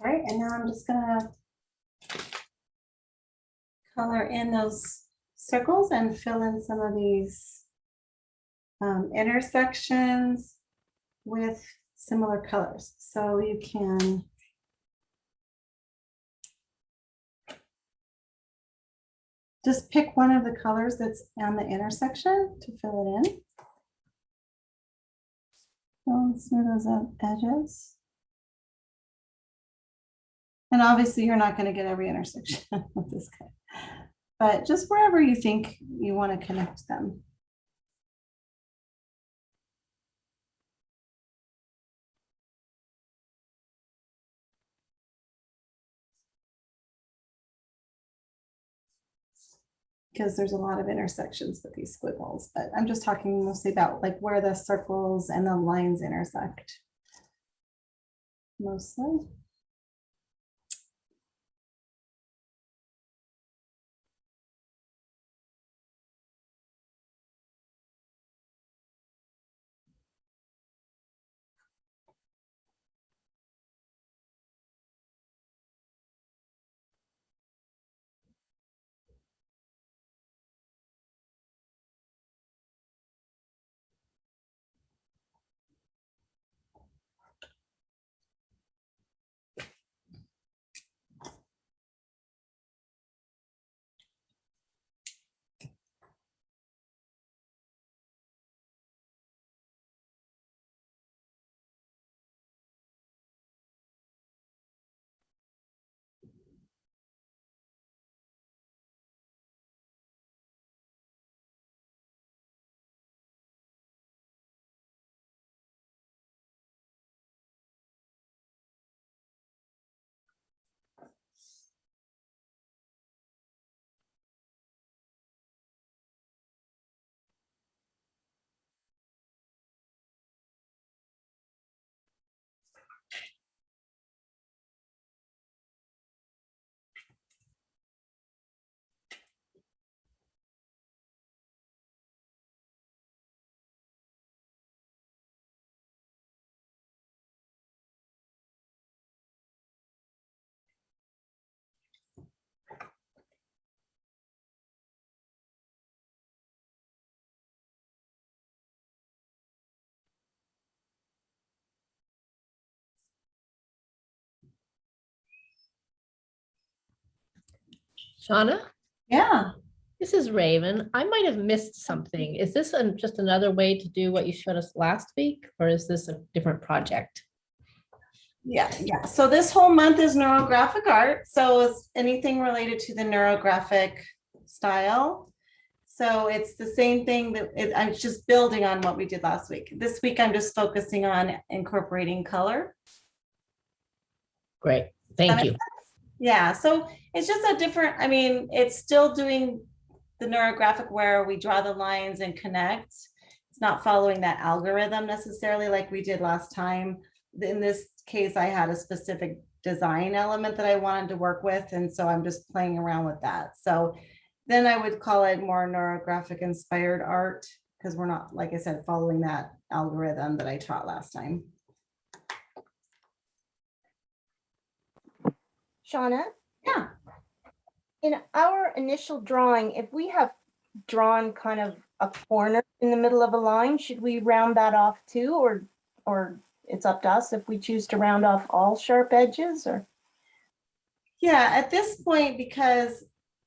Speaker 1: All right, and now I'm just gonna color in those circles and fill in some of these intersections with similar colors. So you can just pick one of the colors that's on the intersection to fill it in. Don't smooth those edges. And obviously you're not going to get every intersection with this guy, but just wherever you think you want to connect them. Because there's a lot of intersections with these squiggles, but I'm just talking mostly about like where the circles and the lines intersect. Mostly.
Speaker 7: Shauna,
Speaker 1: Yeah.
Speaker 7: this is Raven. I might have missed something. Is this just another way to do what you showed us last week, or is this a different project?
Speaker 1: Yeah. So this whole month is Neurographic Art. So it's anything related to the neurographic style. So it's the same thing that I'm just building on what we did last week. This week, I'm just focusing on incorporating color.
Speaker 7: Great, thank you.
Speaker 1: Yeah, so it's just a different, I mean, it's still doing the neurographic where we draw the lines and connect. It's not following that algorithm necessarily like we did last time. In this case, I had a specific design element that I wanted to work with, and so I'm just playing around with that. So then I would call it more neurographic inspired art, because we're not, like I said, following that algorithm that I taught last time.
Speaker 5: Shauna,
Speaker 1: Yeah.
Speaker 5: in our initial drawing, if we have drawn kind of a corner in the middle of a line, should we round that off too, or it's up to us if we choose to round off all sharp edges? Or
Speaker 1: Yeah, at this point, because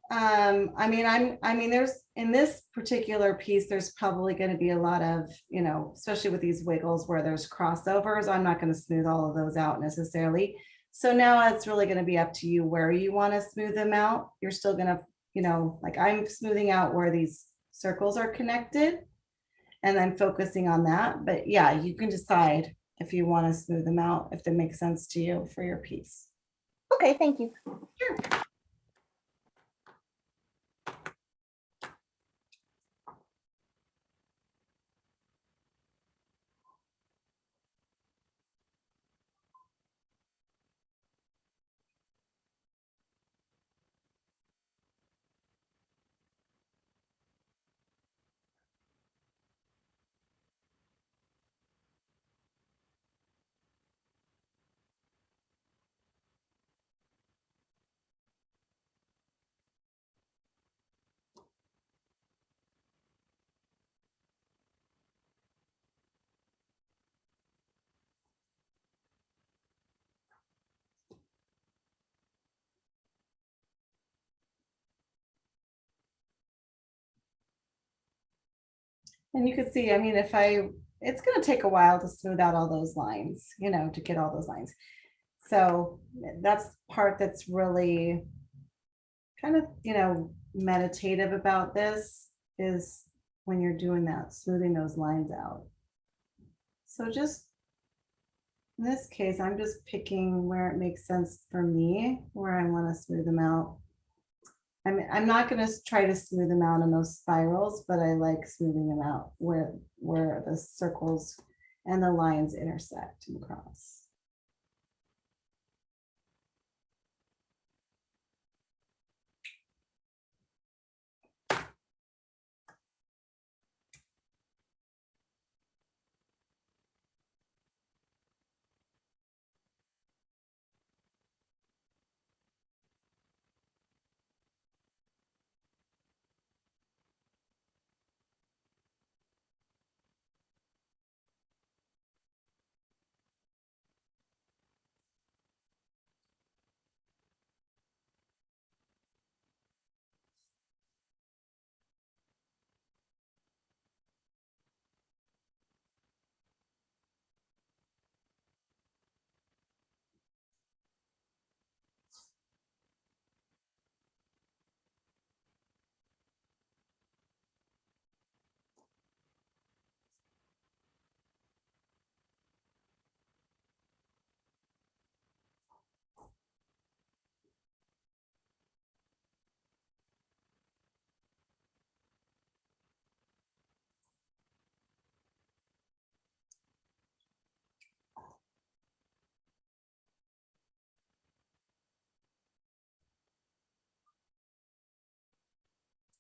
Speaker 1: there's in this particular piece, there's probably going to be a lot of, especially with these wiggles where there's crossovers. I'm not going to smooth all of those out necessarily. So now it's really going to be up to you where you want to smooth them out. You're still going to, like I'm smoothing out where these circles are connected and I'm focusing on that. But yeah, you can decide if you want to smooth them out, if that makes sense to you for your piece.
Speaker 5: okay, thank you.
Speaker 1: Sure. And you could see, I mean, it's gonna take a while to smooth out all those lines, you know, to get all those lines. So that's the part that's really kind of, you know, meditative about this, is when you're doing that, smoothing those lines out. So just in this case, I'm just picking where it makes sense for me, where I want to smooth them out. I'm not going to try to smooth them out in those spirals, but I like smoothing them out where the circles and the lines intersect and cross.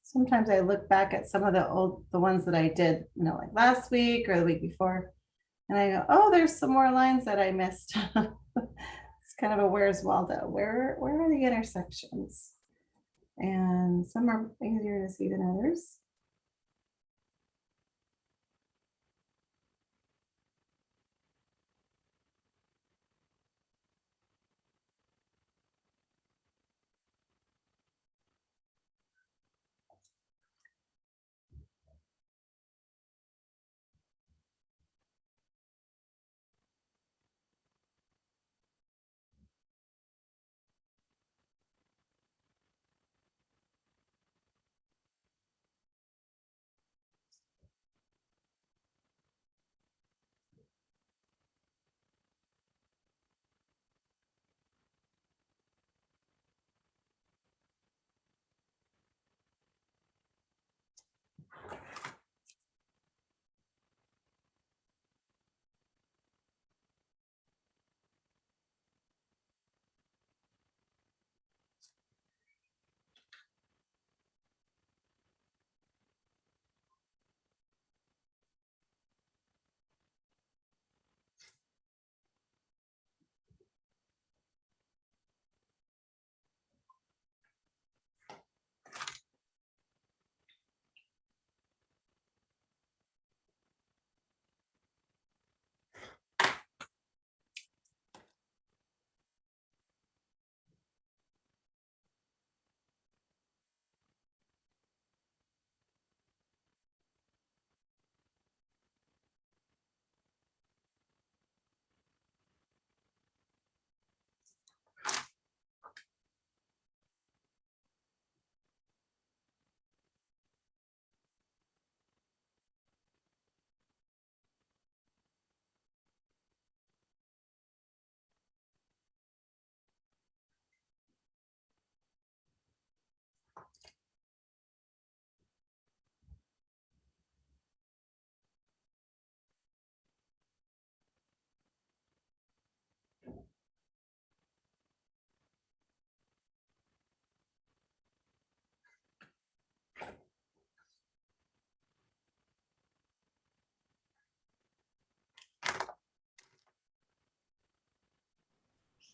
Speaker 1: Sometimes I look back at some of the ones that I did, you know, like last week or the week before, and I go, oh, there's some more lines that I missed. It's kind of a where's Waldo? Where are the intersections? And some are easier to see than others.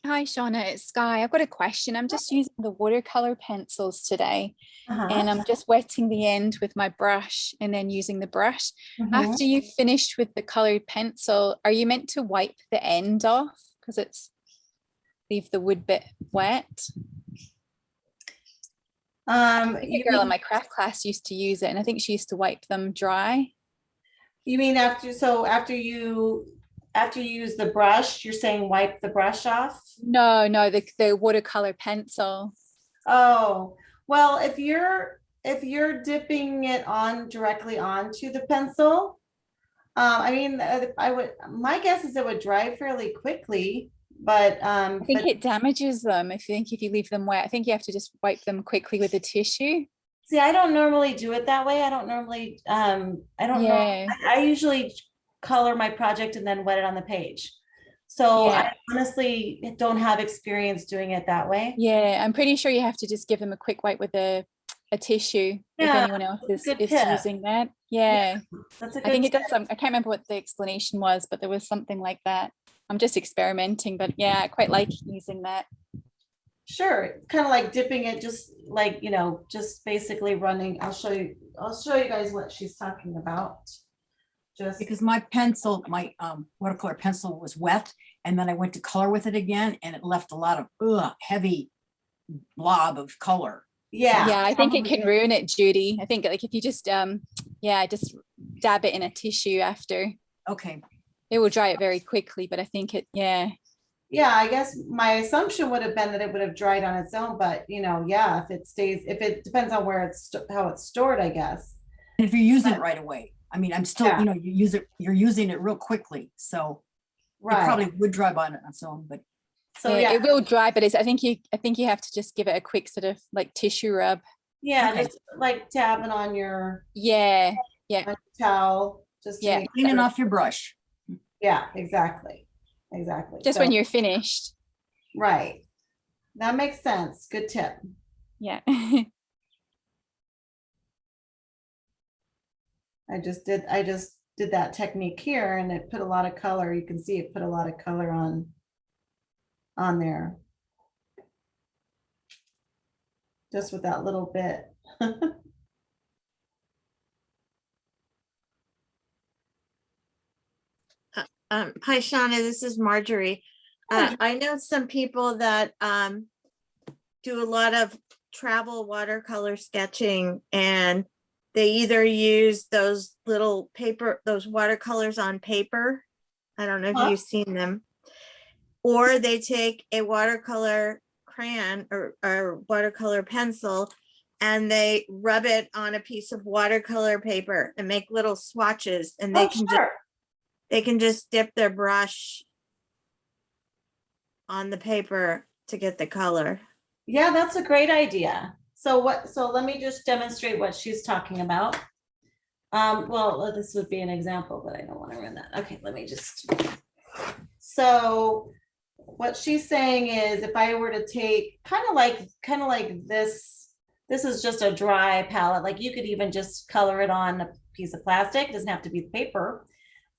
Speaker 8: Hi, Shauna, it's Sky. I've got a question. I'm just using the watercolor pencils today, and I'm just wetting the end with my brush and then using the brush. After you've finished with the colored pencil, are you meant to wipe the end off because leave the wood bit wet? A girl in my craft class used to use it, and I think she used to wipe them dry.
Speaker 1: You mean after you use the brush, you're saying wipe the brush off?
Speaker 8: No, the watercolor pencil.
Speaker 1: Oh, well, if you're dipping it on directly onto the pencil, I mean, my guess is it would dry fairly quickly, but
Speaker 8: I think it damages them. I think if you leave them wet, I think you have to just wipe them quickly with a tissue.
Speaker 1: see, I don't normally do it that way. I don't normally, I don't know.
Speaker 8: Yeah.
Speaker 1: I usually color my project and then wet it on the page. So
Speaker 8: Yeah.
Speaker 1: I honestly don't have experience doing it that way.
Speaker 8: Yeah, I'm pretty sure you have to just give them a quick wipe with a tissue if
Speaker 1: Yeah,
Speaker 8: anyone else
Speaker 1: that's a
Speaker 8: is
Speaker 1: good tip.
Speaker 8: using that. Yeah.
Speaker 1: That's a
Speaker 8: I think
Speaker 1: good
Speaker 8: it does some, I can't remember what the explanation was, but there was something like that. I'm just experimenting, but yeah, I quite like using that.
Speaker 1: Sure, kind of like dipping it, just like, just basically running. I'll show you guys what she's talking about. Just
Speaker 4: Because my pencil, my watercolor pencil was wet, and then I went to color with it again, and it left a lot of heavy blob of color.
Speaker 1: yeah.
Speaker 8: Yeah, I think it can ruin it, Judy. I think like if you just just dab it in a tissue after,
Speaker 4: Okay.
Speaker 8: it will dry it very quickly, but I think
Speaker 1: Yeah, I guess my assumption would have been that it would have dried on its own, but yeah, if it depends on where how it's stored, I guess.
Speaker 4: And if you're using it right away, I mean, I'm still,
Speaker 1: Yeah.
Speaker 4: you're using it real quickly, so it
Speaker 1: Right.
Speaker 4: probably would dry on its own, but
Speaker 1: So
Speaker 8: yeah,
Speaker 1: yeah,
Speaker 8: it will dry, but I think you have to just give it a quick sort of like tissue rub.
Speaker 1: yeah,
Speaker 4: Okay.
Speaker 1: just like tapping on your
Speaker 8: Yeah,
Speaker 1: towel, just to
Speaker 8: Yeah.
Speaker 1: make
Speaker 4: cleaning
Speaker 1: sure.
Speaker 4: off your brush.
Speaker 1: Yeah, exactly.
Speaker 8: just when you're finished.
Speaker 1: right. That makes sense. Good tip.
Speaker 8: Yeah.
Speaker 1: I just did that technique here, and it put a lot of color. You can see it put a lot of color on there. Just with that little bit.
Speaker 10: Hi, Shauna, this is Marjorie. I know some people that do a lot of travel watercolor sketching, and they either use those little those watercolors on paper. I don't know if you've seen them. Or they take a watercolor crayon or watercolor pencil, and they rub it on a piece of watercolor paper and make little swatches, and they can just dip their brush on the paper to get the color.
Speaker 1: Yeah, that's a great idea. So let me just demonstrate what she's talking about. Well, this would be an example, but I don't want to run that. Okay, let me just. So what she's saying is, if I were to take kind of like this is just a dry palette. Like you could even just color it on a piece of plastic. It doesn't have to be paper.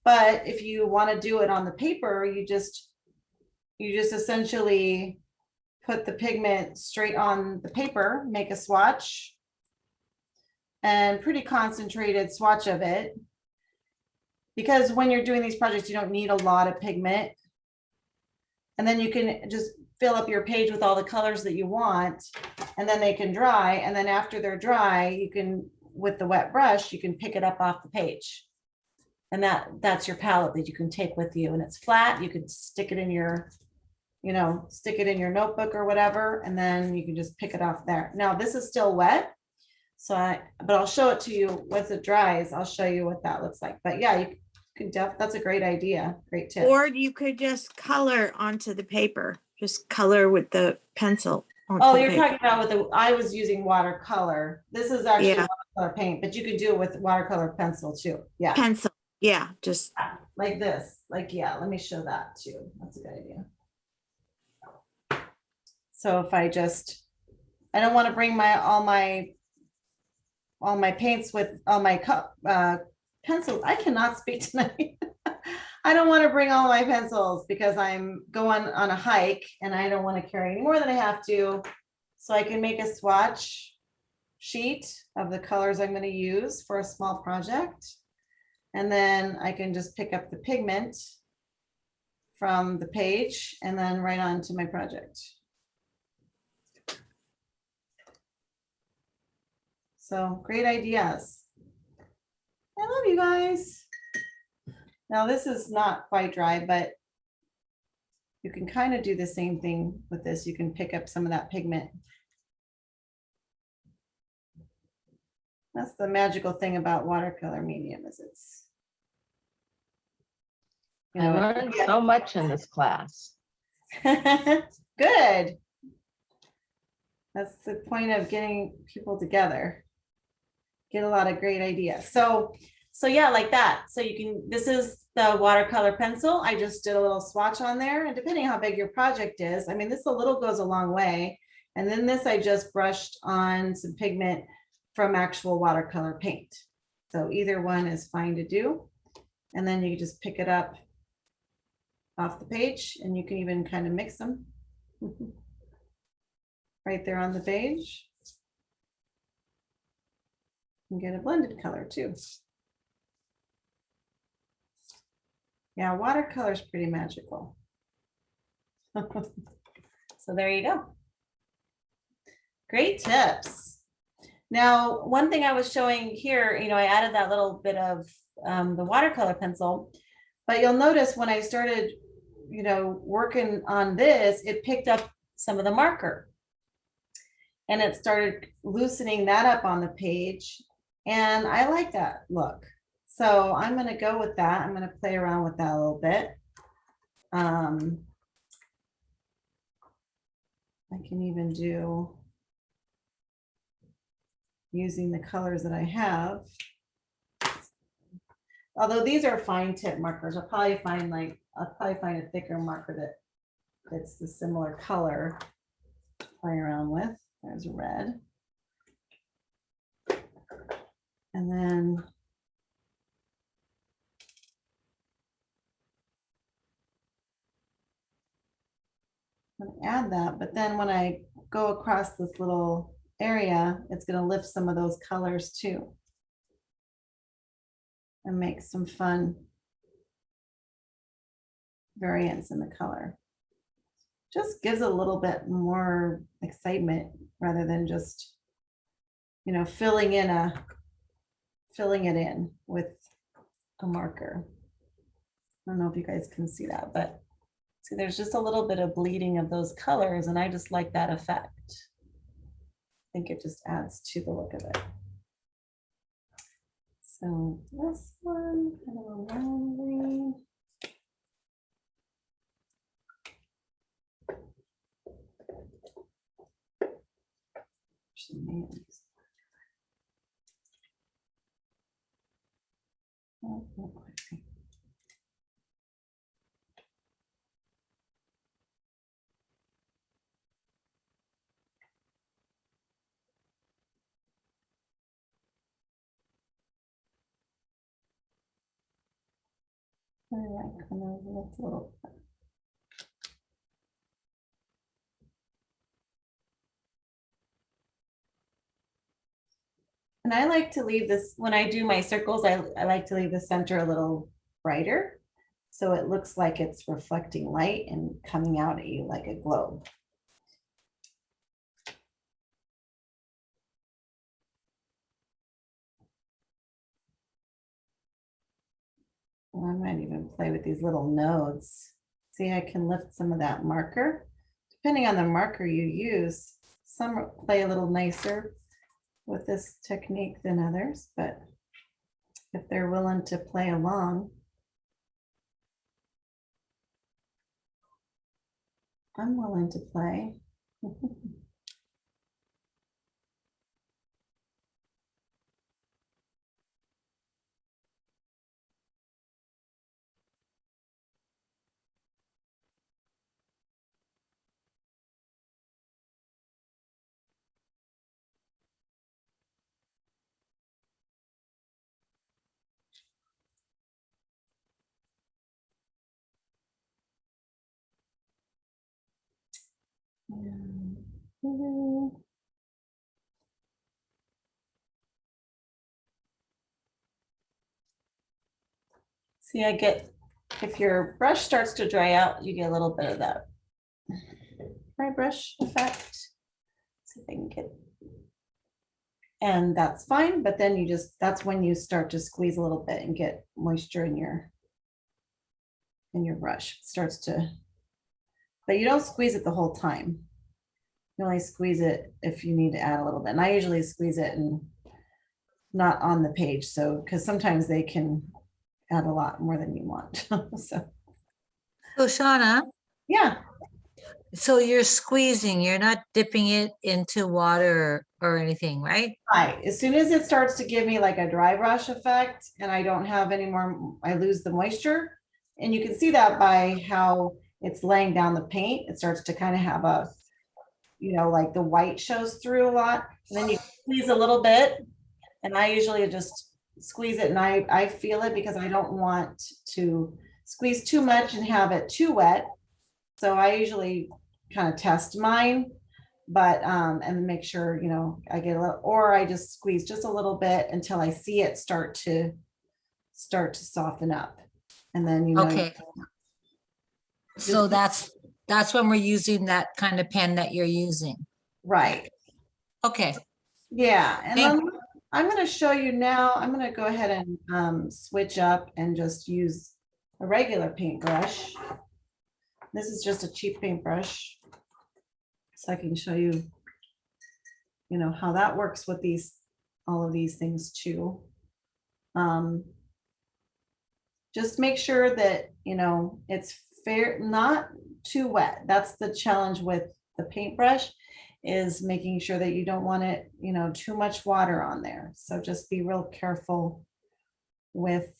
Speaker 1: But if you want to do it on the paper, you just essentially put the pigment straight on the paper, make a swatch, and pretty concentrated swatch of it. Because when you're doing these projects, you don't need a lot of pigment. And then you can just fill up your page with all the colors that you want, and then they can dry. And then after they're dry, you can, with the wet brush, you can pick it up off the page. And that's your palette that you can take with you, and it's flat. You could stick it in your, stick it in your notebook or whatever, and then you can just pick it off there. Now this is still wet, but I'll show it to you once it dries. I'll show you what that looks like. But yeah, you can that's a great idea. Great tip.
Speaker 10: Or you could just color onto the paper, just color with the pencil.
Speaker 1: Oh, you're talking about I was using watercolor. This is actually watercolor paint, but you could do it with watercolor pencil too. Yeah.
Speaker 10: Pencil. Yeah, just
Speaker 1: like this. Yeah, let me show that too. That's a good idea. So if I don't want to bring all my paints with all my pencils. I cannot speak tonight. I don't want to bring all my pencils because I'm going on a hike and I don't want to carry any more than I have to. So I can make a swatch sheet of the colors I'm going to use for a small project. And then I can just pick up the pigment from the page and then right on to my project. So great ideas. I love you guys. Now this is not quite dry, but you can kind of do the same thing with this. You can pick up some of that pigment. That's the magical thing about watercolor medium is it's, you
Speaker 11: I
Speaker 1: know,
Speaker 11: learned so much in this class.
Speaker 1: good. That's the point of getting people together. Get a lot of great ideas. So yeah, like that. So you can, this is the watercolor pencil. I just did a little swatch on there, and depending how big your project is, I mean, this a little goes a long way. And then this, I just brushed on some pigment from actual watercolor paint. So either one is fine to do. And then you just pick it up off the page, and you can even kind of mix them right there on the page. And get a blended color too. Yeah, watercolor is pretty magical. So there you go. Great tips. Now, one thing I was showing here, you know, I added that little bit of the watercolor pencil, but you'll notice when I started, you know, working on this, it picked up some of the marker and it started loosening that up on the page. And I like that look. So I'm going to go with that. I'm going to play around with that a little bit. I can even do using the colors that I have. Although these are fine tip markers, I'll probably find a thicker marker that's the similar color to play around with. There's red. And then I'm going to add that, but then when I go across this little area, it's going to lift some of those colors too and make some fun variants in the color. Just gives a little bit more excitement rather than just, you know, filling it in with a marker. I don't know if you guys can see that, but see, there's just a little bit of bleeding of those colors, and I just like that effect. I think it just adds to the look of it. So this one, kind of a lime green. Oh, not quite right. I like when those look a little. And I like to leave this, when I do my circles, I like to leave the center a little brighter. So it looks like it's reflecting light and coming out at you like a globe. Well, I might even play with these little nodes. See, I can lift some of that marker. Depending on the marker you use, some play a little nicer with this technique than others, but if they're willing to play along, I'm willing to play. See, I get, if your brush starts to dry out, you get a little bit of that dry brush effect. See if I can get, and that's fine, but then you just, that's when you start to squeeze a little bit and get moisture in your in your brush. It starts to, but you don't squeeze it the whole time. You only squeeze it if you need to add a little bit. And I usually squeeze it and not on the page. So, because sometimes they can add a lot more than you want. So,
Speaker 12: Shauna,
Speaker 1: yeah.
Speaker 12: so you're squeezing, you're not dipping it into water or anything, right?
Speaker 1: Right. As soon as it starts to give me like a dry brush effect and I don't have any more, I lose the moisture. And you can see that by how it's laying down the paint. It starts to kind of have a, you know, like the white shows through a lot. And then you squeeze a little bit. And I usually just squeeze it and I feel it because I don't want to squeeze too much and have it too wet. So I usually kind of test mine, but and make sure, you know, I get a little, or I just squeeze just a little bit until I see it start to soften up. And then, you know,
Speaker 12: Okay. So that's when we're using that kind of pen that you're using.
Speaker 1: right.
Speaker 12: Okay.
Speaker 1: Yeah. And
Speaker 12: Thank
Speaker 1: then I'm going to show you now, I'm going to go ahead and switch up and just use a regular paintbrush. This is just a cheap paintbrush. So I can show you, you know, how that works with these, all of these things too. Just make sure that, you know, it's fair, not too wet. That's the challenge with the paintbrush, is making sure that you don't want it, you know, too much water on there. So just be real careful with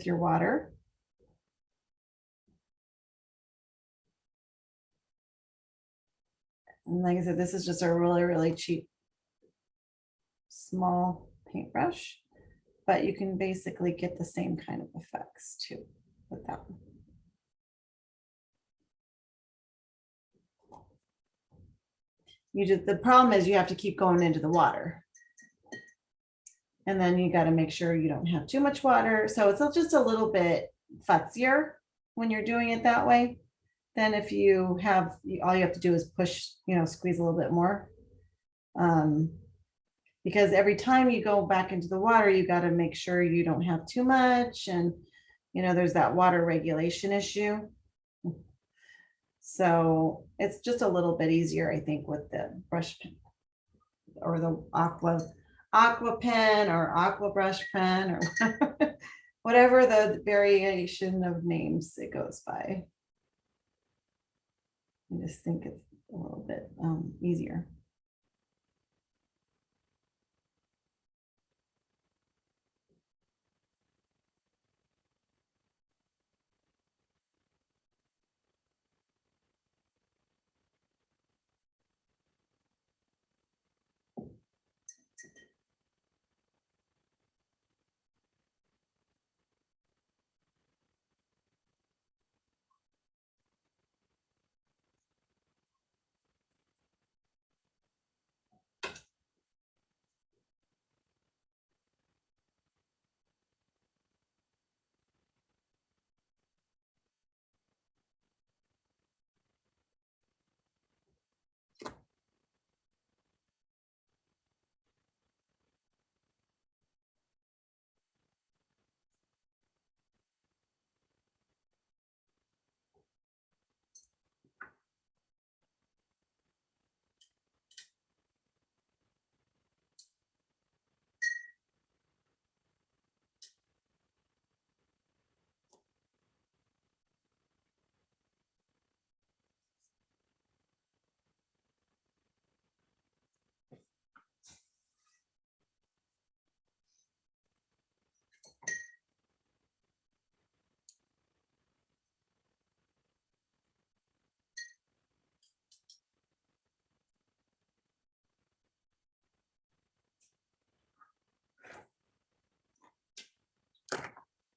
Speaker 1: your water. And like I said, this is just a really, really cheap, small paintbrush, but you can basically get the same kind of effects too with that one. You just, the problem is you have to keep going into the water. And then you got to make sure you don't have too much water. So it's just a little bit futzier when you're doing it that way. Then if you have, all you have to do is push, you know, squeeze a little bit more. Because every time you go back into the water, you got to make sure you don't have too much. And, you know, there's that water regulation issue. So it's just a little bit easier, I think, with the brush pen or the aqua pen or aqua brush pen or whatever the variation of names it goes by. I just think it's a little bit easier.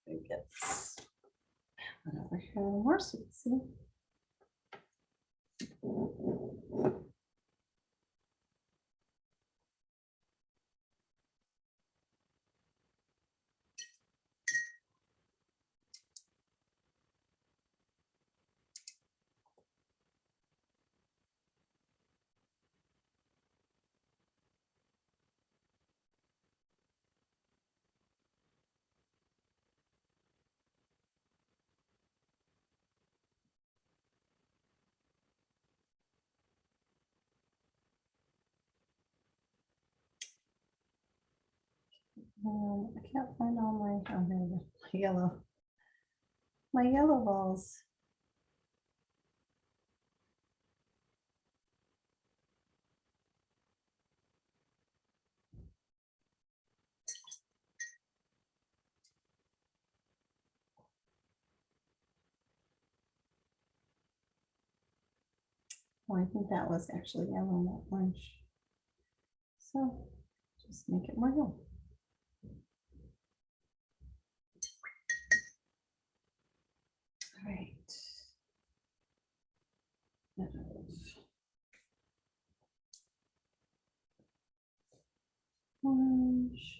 Speaker 1: It gets over here more so you see. I can't find all my, oh, there we go, my yellow. My yellow balls. Oh, I think that was actually yellow, not orange. So just make it more yellow. All right. Orange.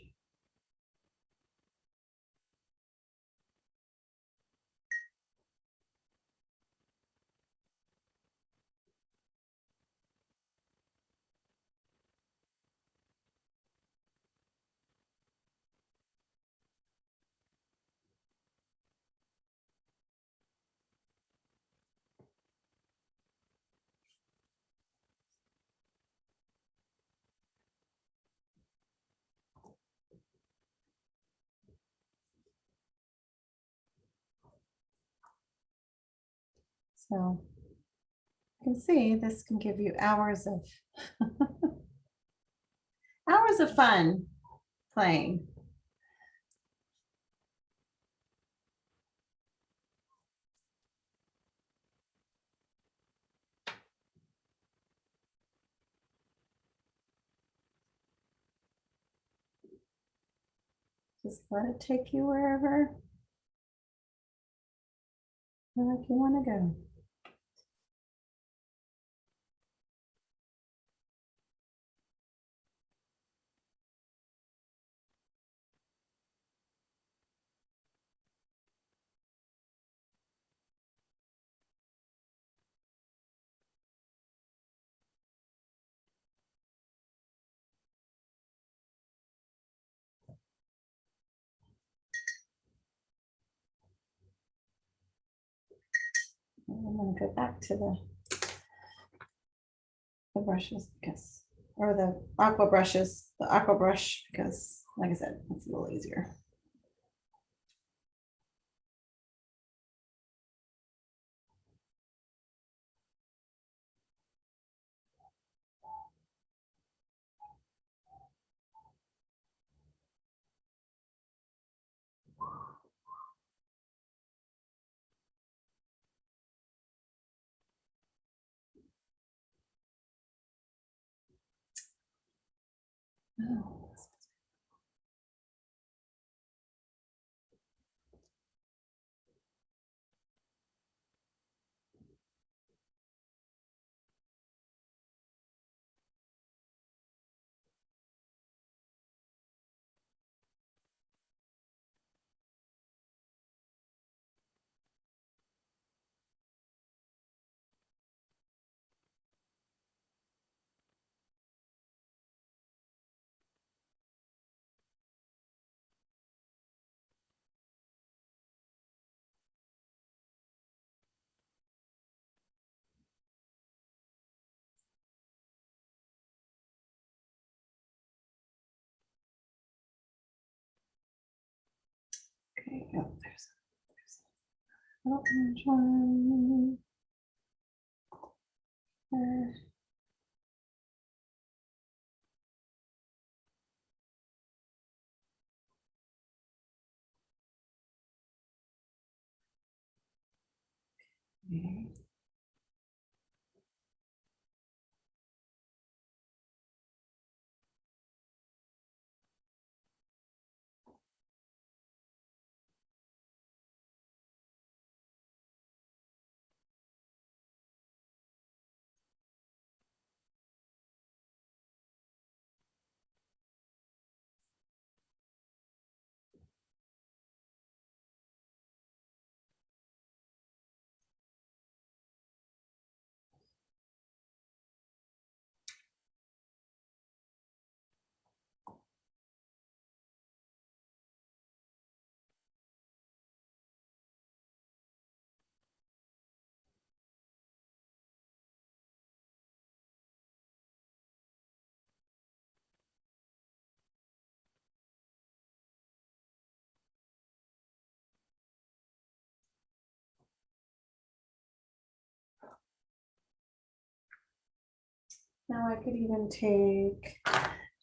Speaker 1: So you can see this can give you hours of hours of fun playing. Just let it take you wherever you like you want to go. I'm going to go back to the brushes because, or the aqua brushes, the aqua brush, because like I said, it's a little easier. Oh. Okay, oh, there's orange one. Okay. Now I could even take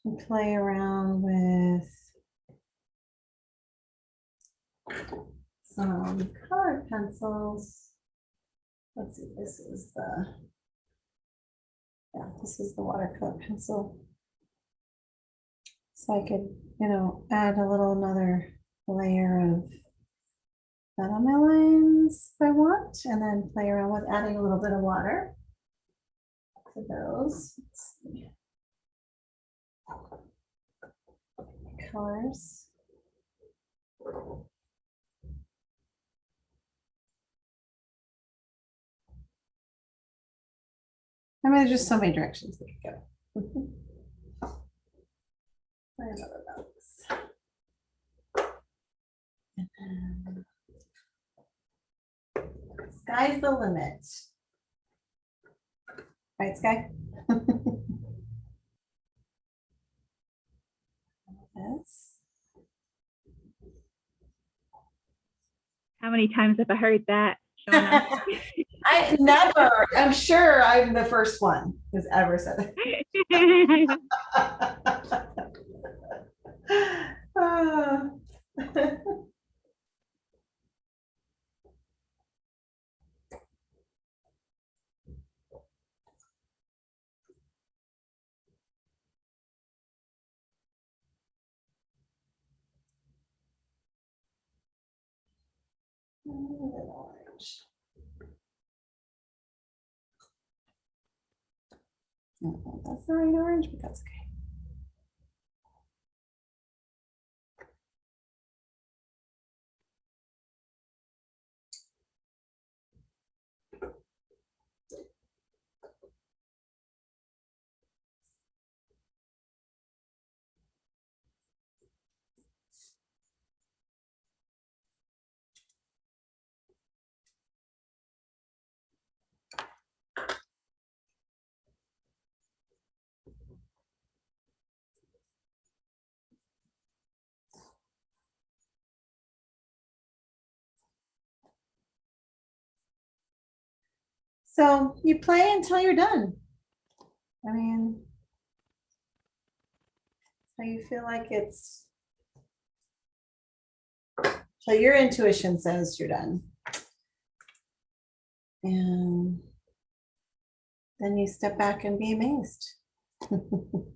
Speaker 1: and play around with some colored pencils. Let's see, this is the watercolor pencil. So I could, add a little another layer of that on my lines if I want, and then play around with adding a little bit of water to those. Let's see. Colors. I mean, there's just so many directions we could go. Play another box. Sky's the limit. Right, Sky? Yes.
Speaker 13: How many times have I heard that, Shauna?
Speaker 1: I never, I'm sure I'm the first one who's ever said it. Orange. No, that's the right orange, but that's okay. So you play until you're done. I mean, so you feel like it's, so your intuition says you're done. And then you step back and be amazed. All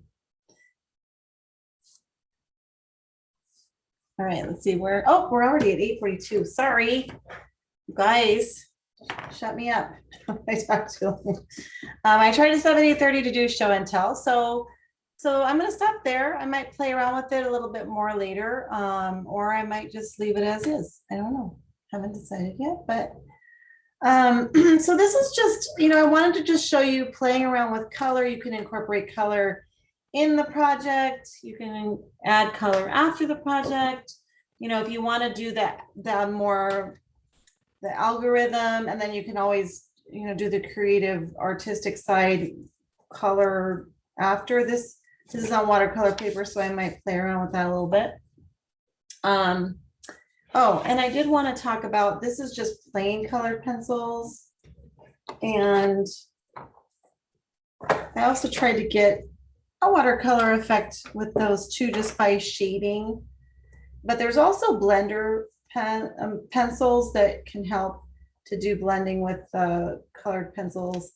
Speaker 1: right, let's see where, oh, we're already at 8:42. Sorry, you guys, shut me up. I talked too long. I tried to set 8:30 to do show and tell. So I'm gonna stop there. I might play around with it a little bit more later, or I might just leave it as is. I don't know, haven't decided yet, but so this is just, I wanted to just show you playing around with color. You can incorporate color in the project. You can add color after the project. If you want to do that more, the algorithm, and then you can always, do the creative artistic side color after this. This is on watercolor paper, so I might play around with that a little bit. Oh, and I did want to talk about, this is just plain colored pencils. And I also tried to get a watercolor effect with those too, just by shading. But there's also blender pencils that can help to do blending with colored pencils.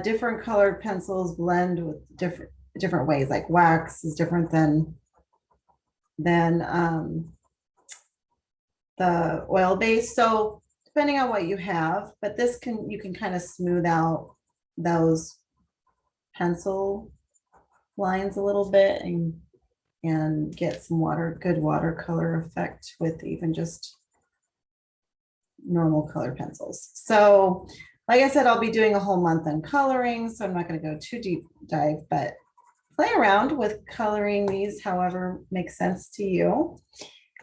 Speaker 1: Different colored pencils blend with different ways, like wax is different than the oil base. So depending on what you have, but this you can kind of smooth out those pencil lines a little bit and get some good watercolor effect with even just normal colored pencils. So like I said, I'll be doing a whole month on coloring, so I'm not going to go too deep dive, but play around with coloring these however makes sense to you.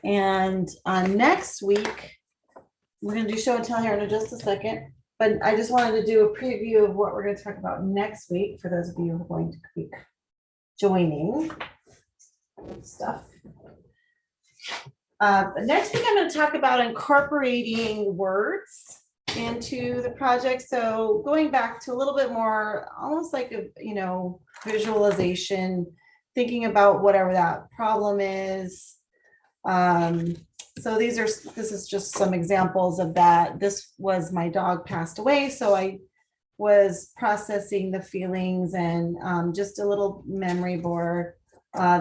Speaker 1: And next week, we're going to do show and tell here in just a second, but I just wanted to do a preview of what we're going to talk about next week for those of you who are going to be joining stuff. Next week, I'm going to talk about incorporating words into the project. So going back to a little bit more, almost like a, visualization, thinking about whatever that problem is. So this is just some examples of that. This was my dog passed away, so I was processing the feelings and just a little memory board.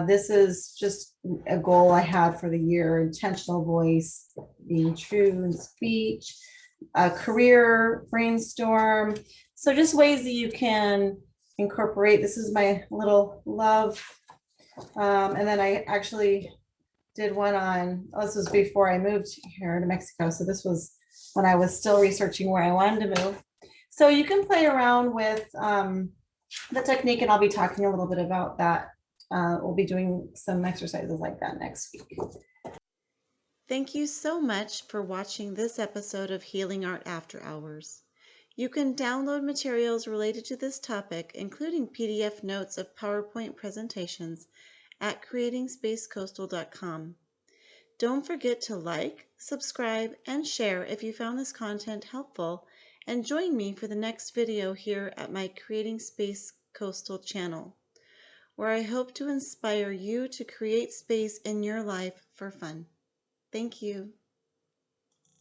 Speaker 1: This is just a goal I had for the year: intentional voice, being true in speech, a career brainstorm. So just ways that you can incorporate. This is my little love. And then I actually did one on, this was before I moved here to Mexico. So this was when I was still researching where I wanted to move. So you can play around with the technique, and I'll be talking a little bit about that. We'll be doing some exercises like that next week. Thank you so much for watching this episode of Healing Art After Hours. You can download materials related to this topic, including PDF notes of PowerPoint presentations, at creatingspacecoastal.com. Don't forget to like, subscribe, and share if you found this content helpful, and join me for the next video here at my Creating Space Coastal channel, where I hope to inspire you to create space in your life for fun. Thank you.